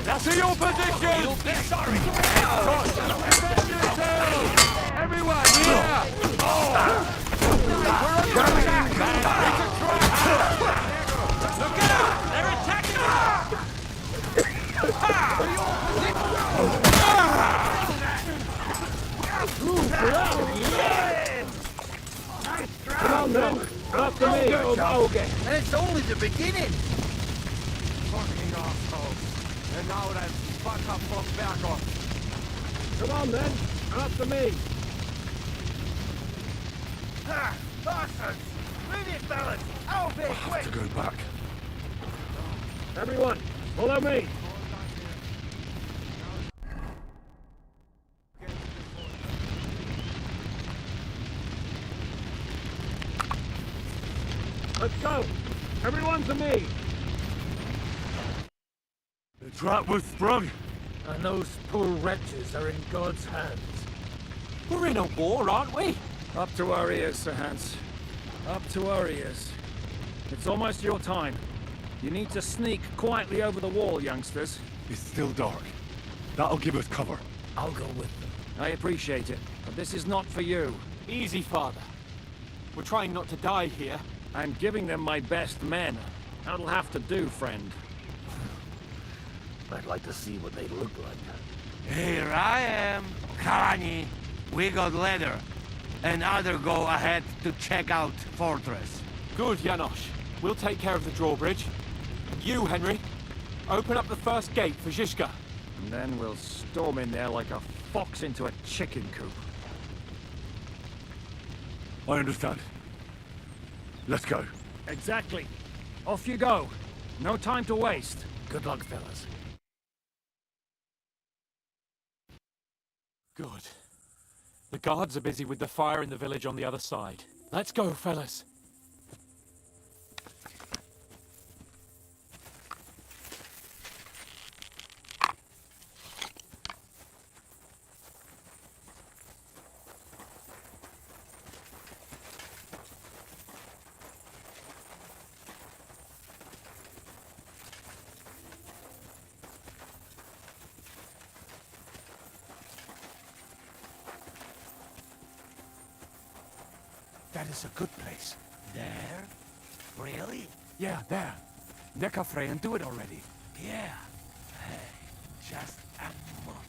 That's your position! You'll be sorry! Everyone, here! Look out! They're attacking Come on, then. After me, Oge. And it's only the beginning. Fucking assholes. And now that fuck up from Berghoff. Come on, then. After me. Bastards! Move it, fellas! I'll be I have to go back. Everyone, follow me. Let's go. Everyone to me. The trap was sprung. And those poor wretches are in God's hands. We're in a war, aren't we? Up to our ears, Sir Hans. Up to our ears. It's almost your time. You need to sneak quietly over the wall, youngsters. It's still dark. That'll give us cover. I'll go with them. I appreciate it, but this is not for you. Easy, Father. We're trying not to die here. I'm giving them my best men. That'll have to do, friend. I'd like to see what they look like. Here I am, Karani. We got leather. And other go ahead to check out fortress. Good, Janosch. We'll take care of the drawbridge. And you, Henry, open up the first gate for Zizka. And then we'll storm in there like a fox into a chicken coop. I understand. Let's go. Exactly. Off you go. No time to waste. Good luck, fellas. Good. The guards are busy with the fire in the village on the other side. Let's go, fellas. that is a good place. There? Really? Yeah, there. Neck a fray and do it already. Yeah. Hey, just a moment.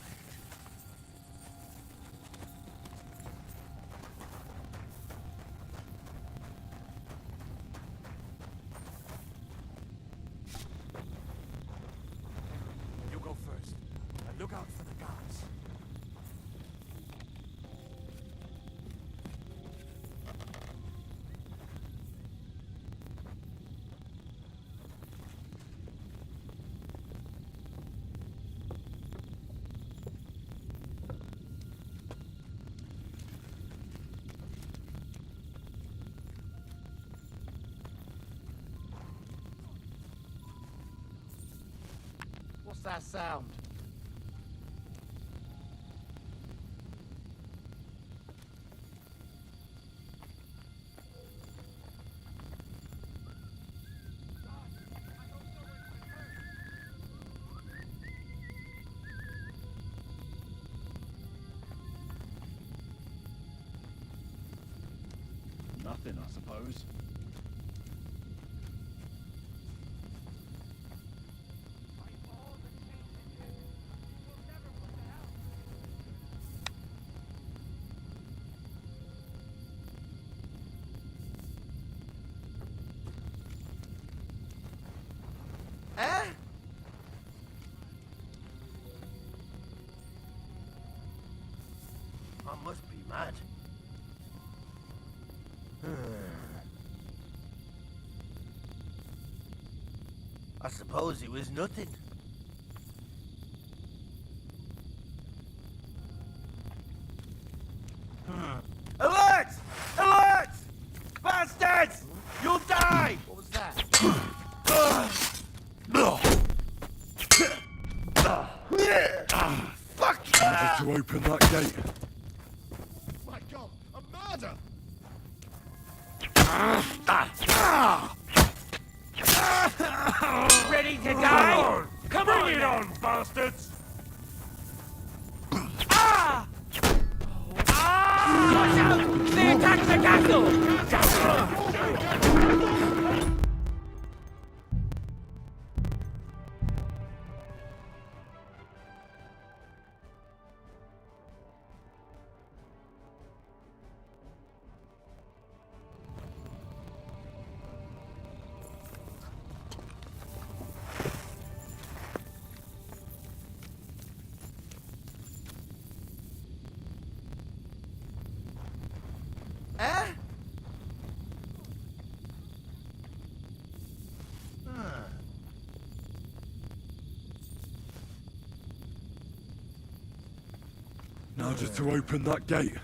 You go first. And look out for the guards. What's that sound? Nothing, I suppose. Eh? I must be mad. I suppose it was nothing. Alert! Alert! Bastards! You'll die! What was that? Fuck! Never to open that gate. My God, a murder! Ready to die? Come on, bring it on, bastards! Ah! Ah! Watch out! They attack the castle! Eh? Now just to open that gate.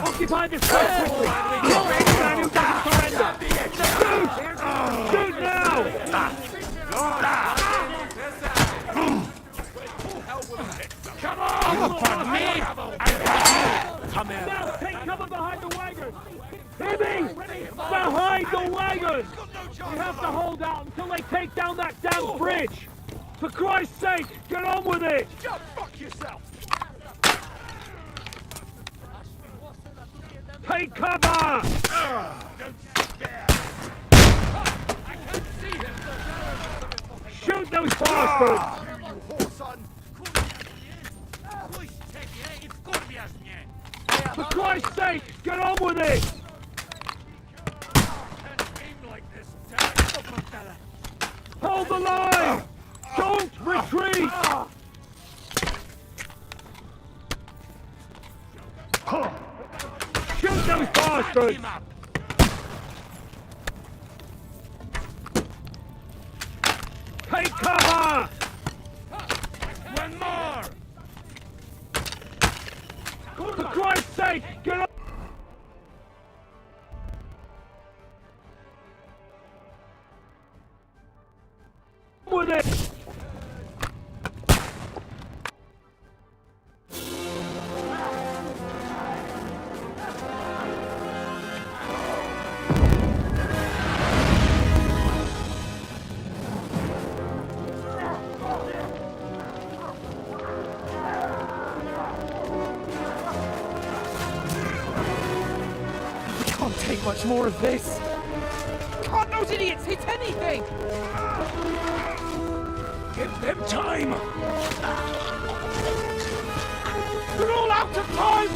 Occupy this place quickly! Man who doesn't surrender! Shoot! Shoot now! Come on! Upon me! Come in! Now take cover behind the wagons! Hear me! Behind the wagons! We have to hold out until they take down that damn bridge! For Christ's sake, get on with it! Just fuck yourself! Take cover! Shoot those bastards! For Christ's sake, get on with it! Hold the line! Don't retreat! Shoot those bastards! Take cover! One more! For Christ's sake, get up! With it! Can't take much more of this. Can't those idiots hit anything? Give them time! We're all out of time!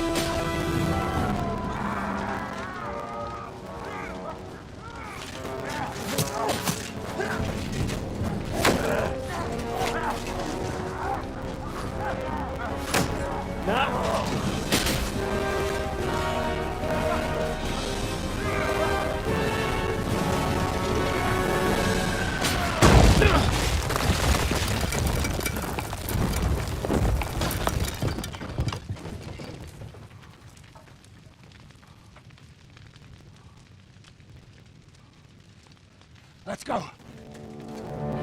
Let's go.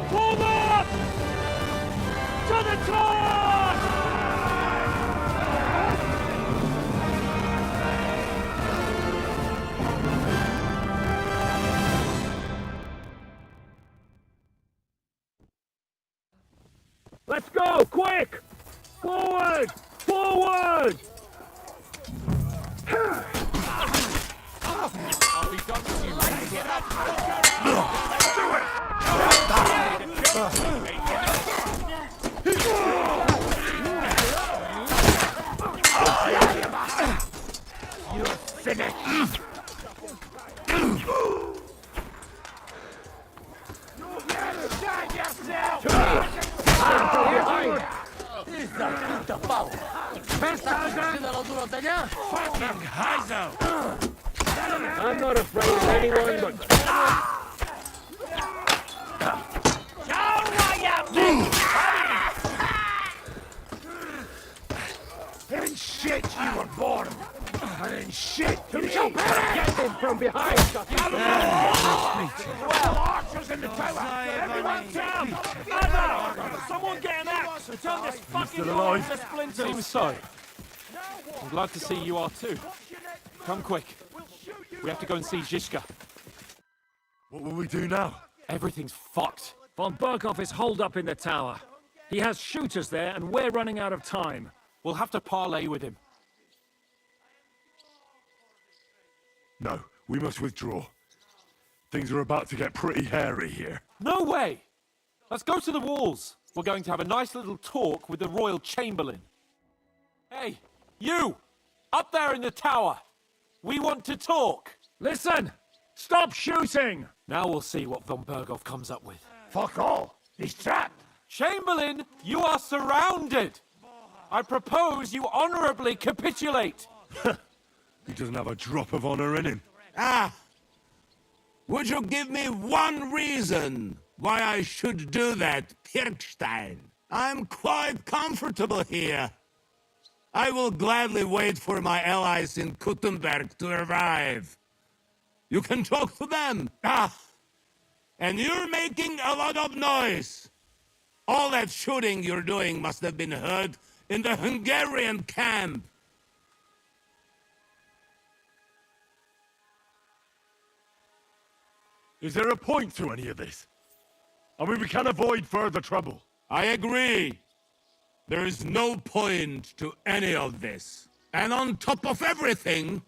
Forward! To the top! Let's go, quick! Forward! Forward! I'll be done with you. You're finished! Fucking Heizo! I'm not afraid of anyone but... In shit you were born! And in shit you shall get him from behind! Well, archers in the tower! Everyone down! Someone get an axe and turn this fucking wall into splinters! Seems so. I'm glad to see you are too. Come quick. We have to go and see Zizka. What will we do now? Everything's fucked. Von Berghoff is holed up in the tower. He has shooters there, and we're running out of time. We'll have to parley with him. No, we must withdraw. Things are about to get pretty hairy here. No way! Let's go to the walls. We're going to have a nice little talk with the Royal Chamberlain. Hey, you! Up there in the tower! We want to talk! Listen! Stop shooting! Now we'll see what Von Berghoff comes up with. Fuck all! He's trapped! Chamberlain, you are surrounded! I propose you honorably capitulate! He doesn't have a drop of honor in him. Ah! Would you give me one reason why I should do that, Pirkstein? I'm quite comfortable here. I will gladly wait for my allies in Kuttenberg to arrive. You can talk to them. Ah! And you're making a lot of noise. All that shooting you're doing must have been heard in the Hungarian camp. Is there a point to any of this? I mean, we can avoid further trouble. I agree. There is no point to any of this. And on top of everything,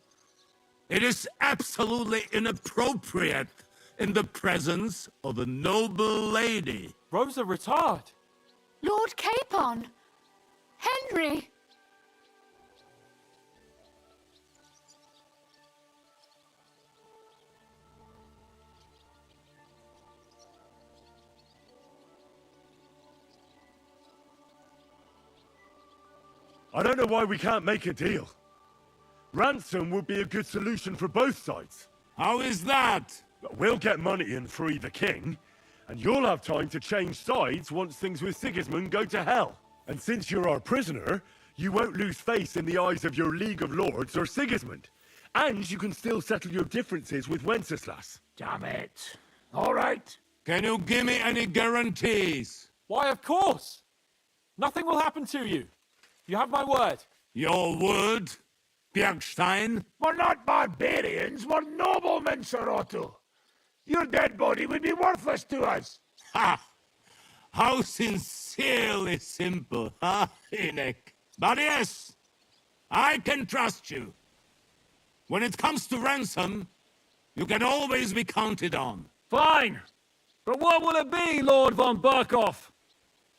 it is absolutely inappropriate in the presence of a noble lady. Rosa Retard. Lord Capon! Henry! I don't know why we can't make a deal. Ransom would be a good solution for both sides. How is that? We'll get money and free the king, and you'll have time to change sides once things with Sigismund go to hell. And since you're our prisoner, you won't lose face in the eyes of your League of Lords or Sigismund. And you can still settle your differences with Wenceslas. Damn it. All right. Can you give me any guarantees? Why, of course. Nothing will happen to you. You have my word. Your word, Bjergstein? We're not barbarians, we're noblemen, Sir Otto. Your dead body would be worthless to us. Ha! How sincerely simple, huh, Enoch? But yes, I can trust you. When it comes to ransom, you can always be counted on. Fine. But what will it be, Lord von Burkhoff?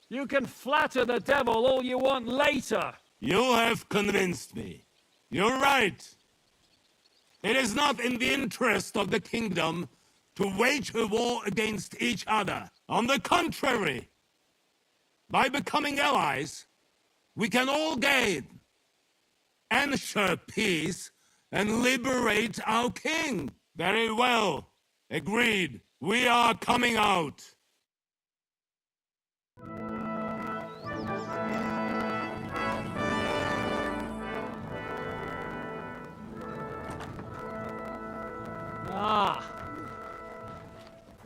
You can flatter the devil all you want later. You have convinced me. You're right. It is not in the interest of the kingdom to wage a war against each other. On the contrary, by becoming allies, we can all gain, ensure peace, and liberate our king. Very well. Agreed. We are coming out. Ah.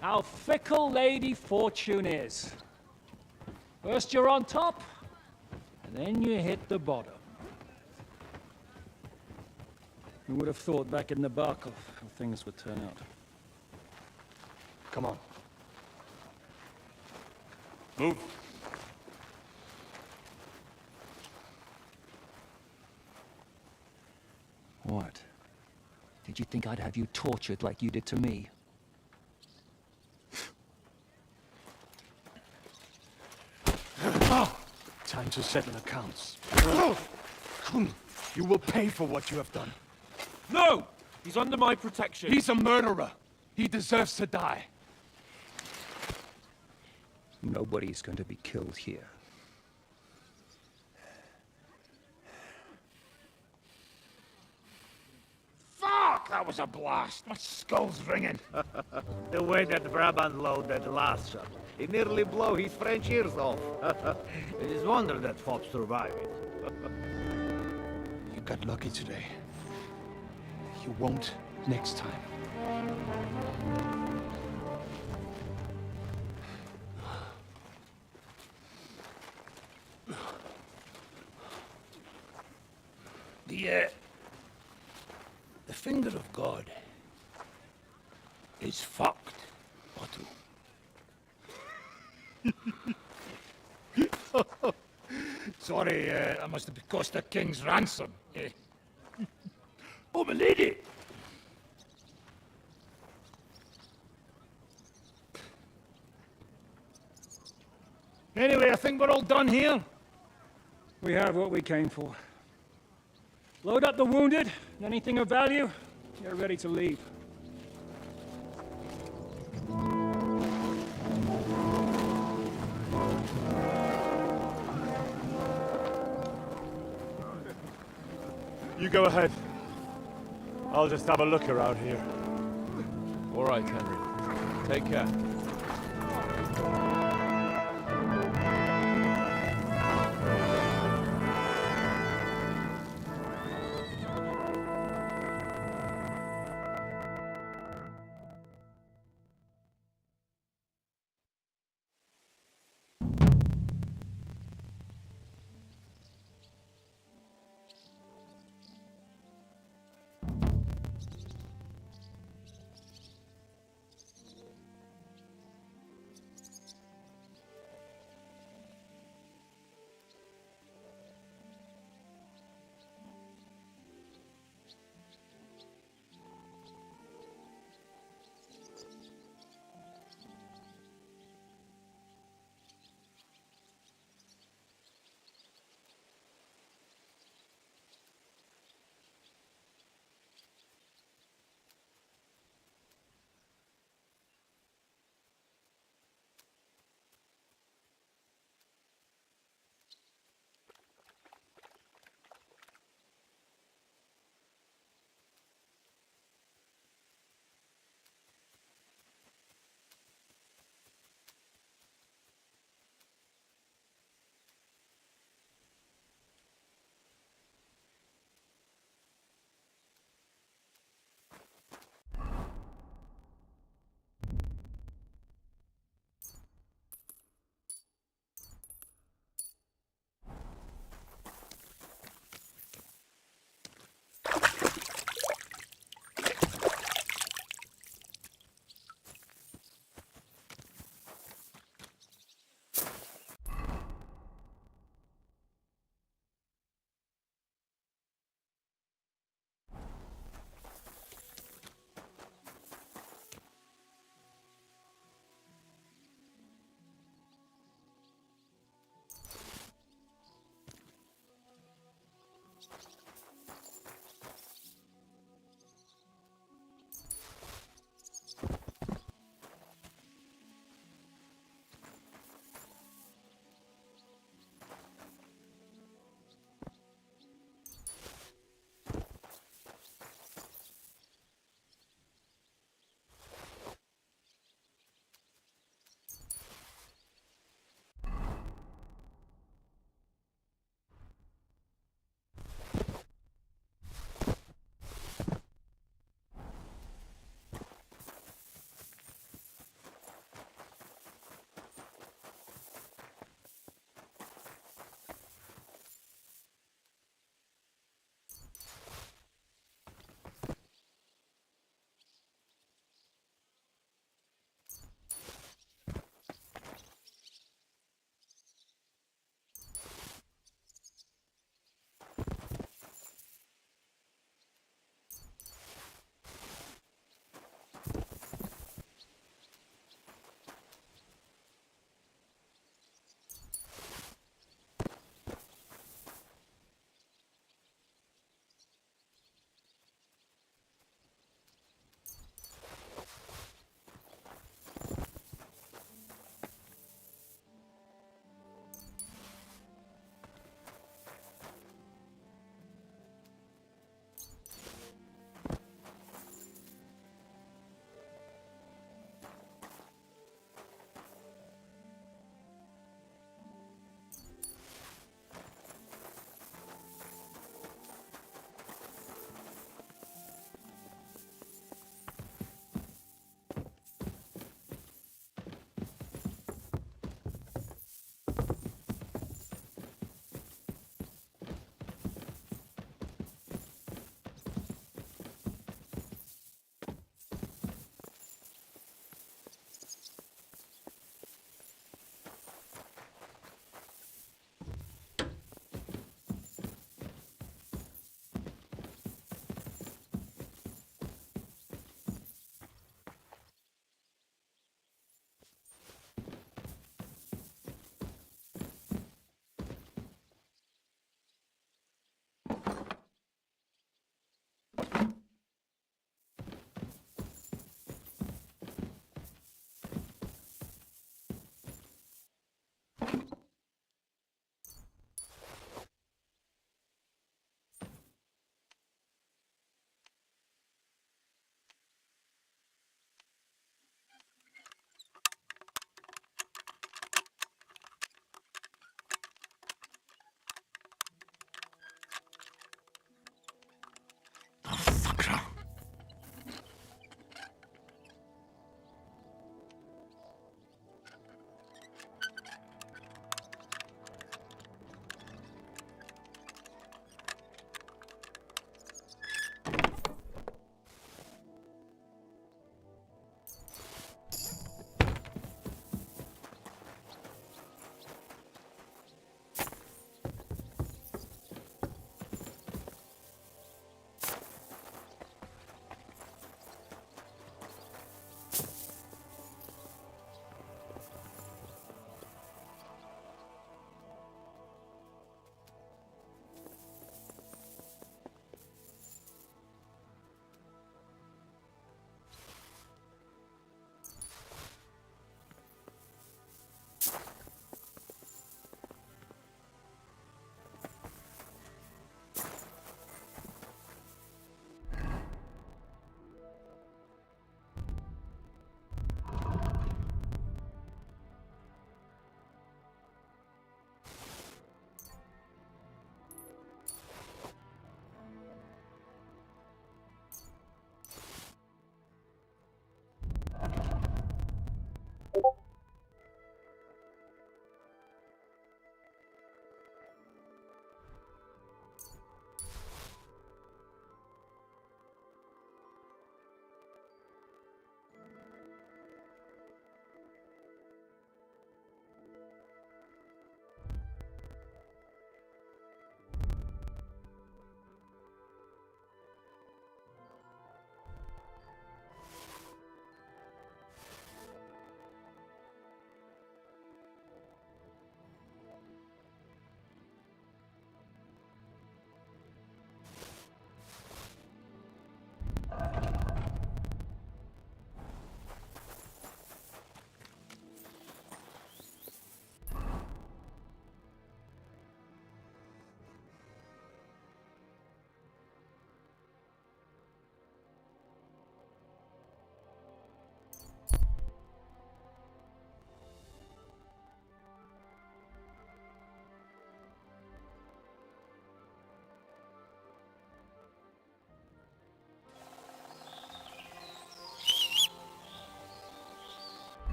How fickle Lady Fortune is. First you're on top, and then you hit the bottom. Who would have thought back in the Barkov how things would turn out? Come on. Move. What? Did you think I'd have you tortured like you did to me? Time to settle accounts. You will pay for what you have done. No! He's under my protection. He's a murderer. He deserves to die. Nobody's going to be killed here. Fuck! That was a blast. My skull's ringing. The way that Brabant loaded last shot, it nearly blew his French ears off. It is wonder that Fops survived it. You got lucky today. You won't next time. The finger of God is fucked, Otto. Sorry, I must have cost the king's ransom. Oh, my lady! Anyway, I think we're all done here. We have what we came for. Load up the wounded, and anything of value, you're ready to leave. You go ahead. I'll just have a look around here. All right, Henry. Take care.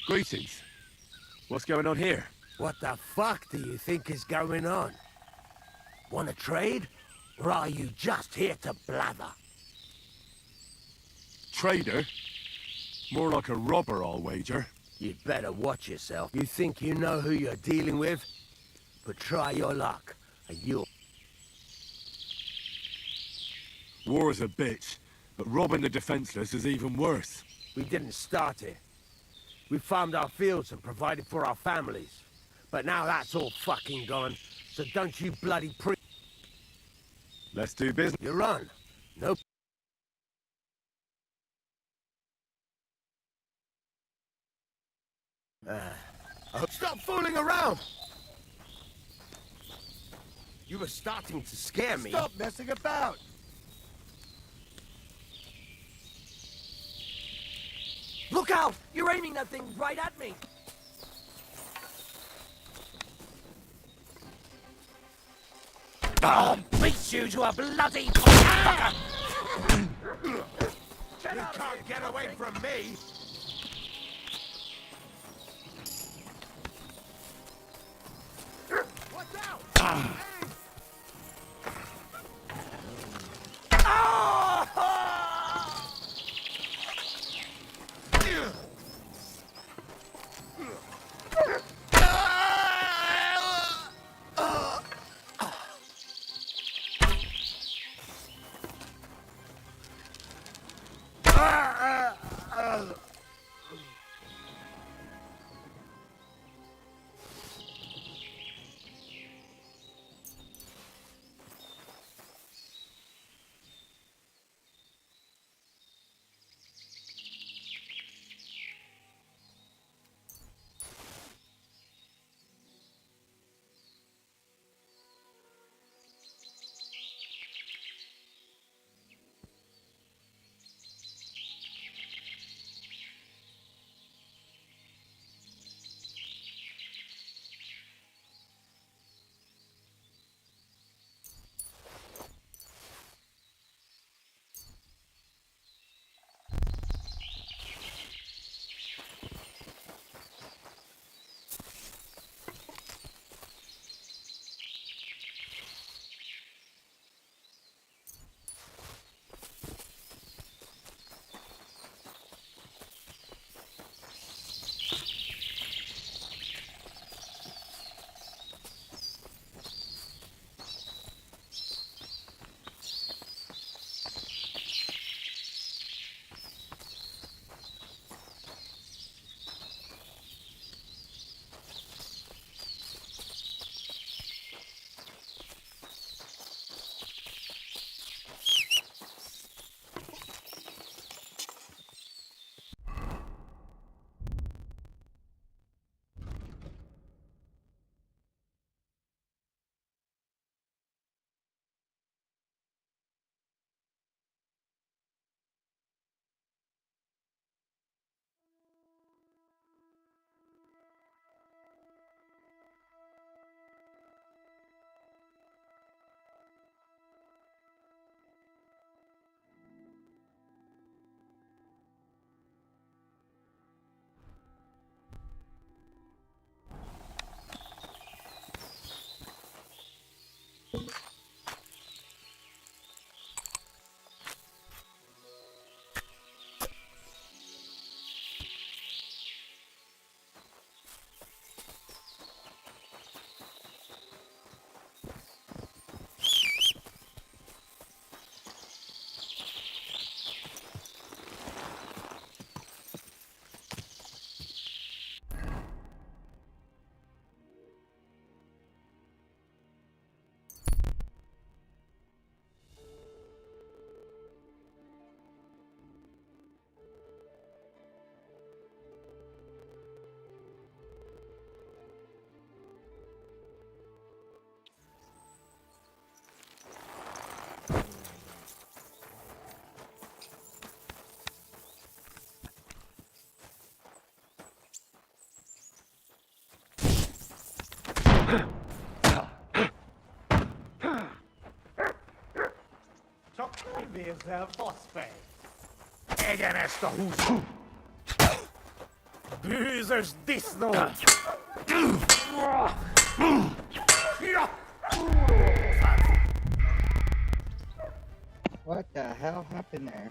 Greetings. What's going on here? What the fuck do you think is going on? Want to trade? Or are you just here to blather? Trader? More like a robber, I'll wager. You'd better watch yourself. You think you know who you're dealing with? But try your luck, and you'll... War is a bitch, but robbing the defenseless is even worse. We didn't start it. We farmed our fields and provided for our families. But now that's all fucking gone, so don't you bloody Let's do business. You're on. Nope. Stop fooling around! You were starting to scare me. Stop messing about! Look out! You're aiming that thing right at me! I'll beat you to a bloody fucker! You can't get away from me! What's out? Wir sehr Phosphate. Egen esta hús! There's this no. What the hell happened there?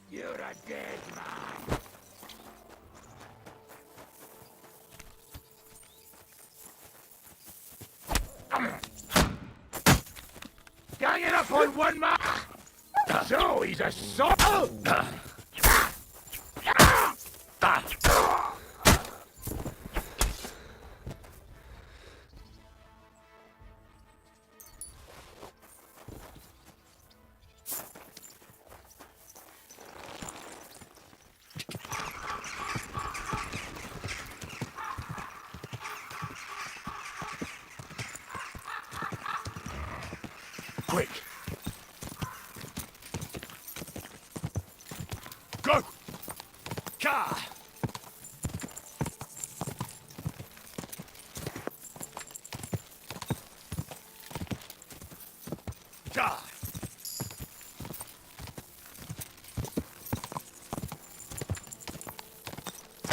You're a dead man. Ganging up on one man. So he's a soul. Quick. Go. Car. Car.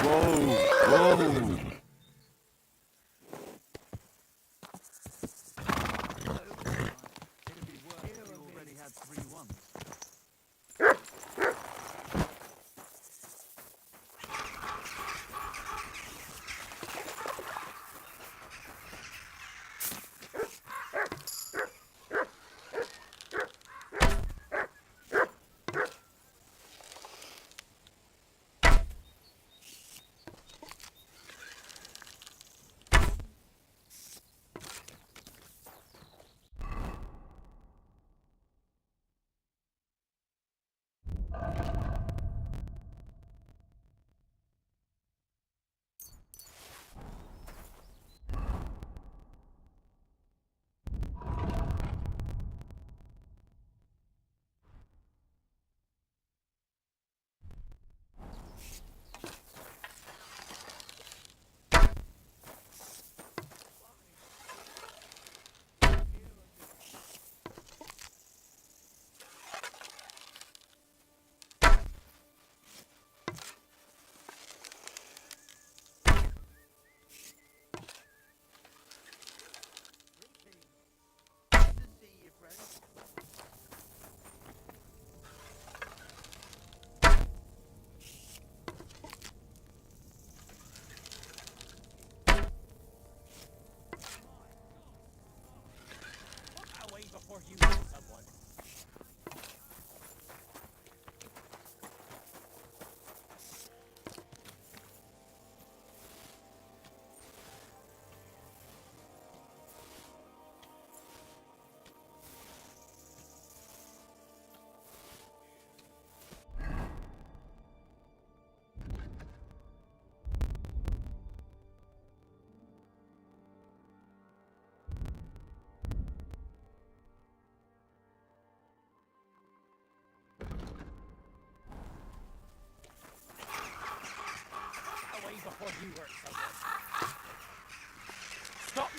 Whoa, whoa.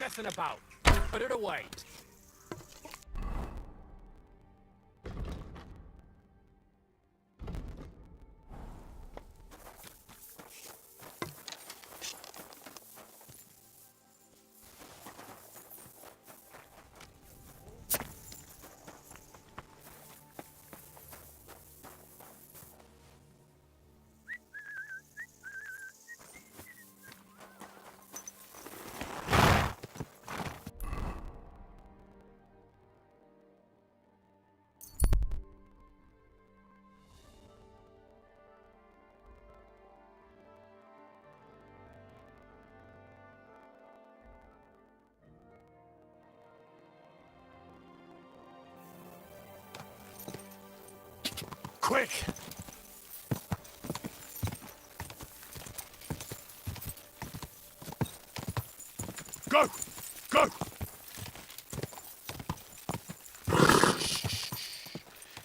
messing about. Put it away. Quick! Go! Go!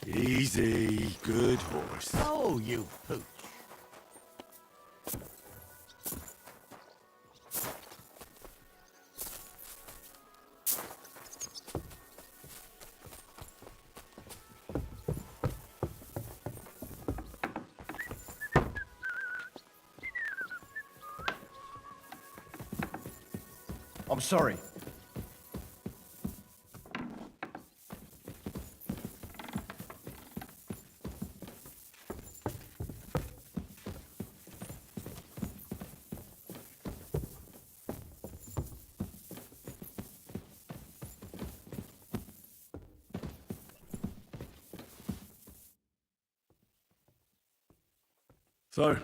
Easy, good horse. Oh, you pooch. I'm sorry. So,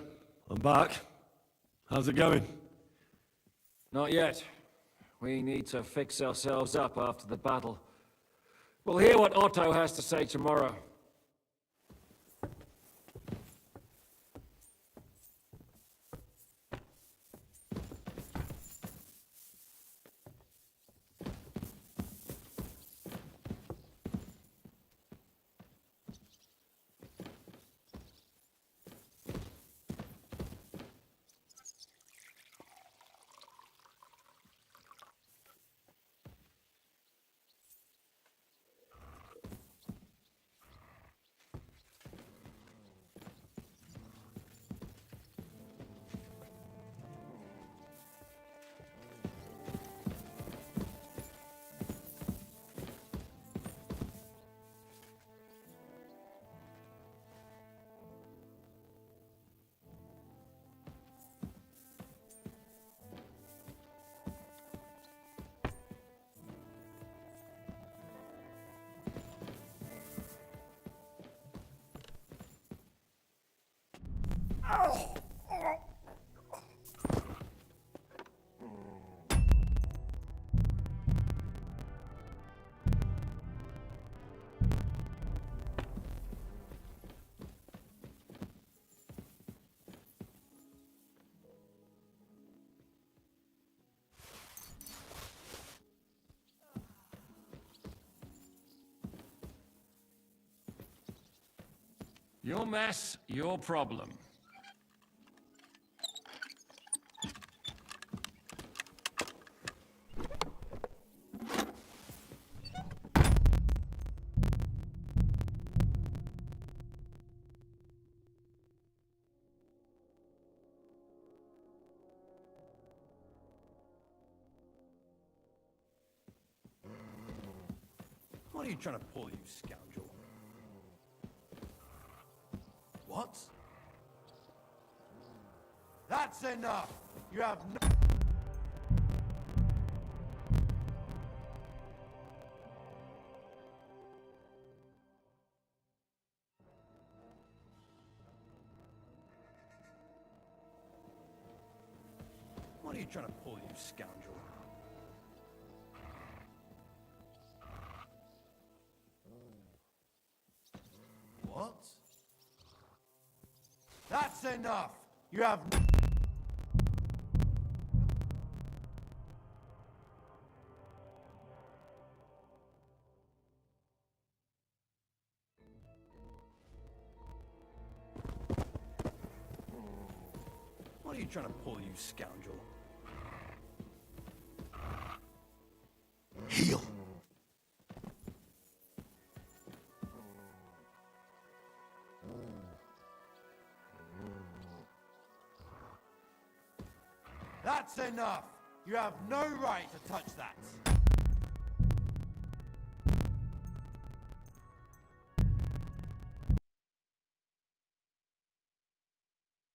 I'm back. How's it going? Not yet. We need to fix ourselves up after the battle. We'll hear what Otto has to say tomorrow. Your mess, your problem. What are you trying to pull, you scoundrel? What? That's enough! You have no... What are you trying to pull, you scoundrel? What? That's enough! You have... What are you trying to pull, you scoundrel? Heal. That's enough! You have no right to touch that!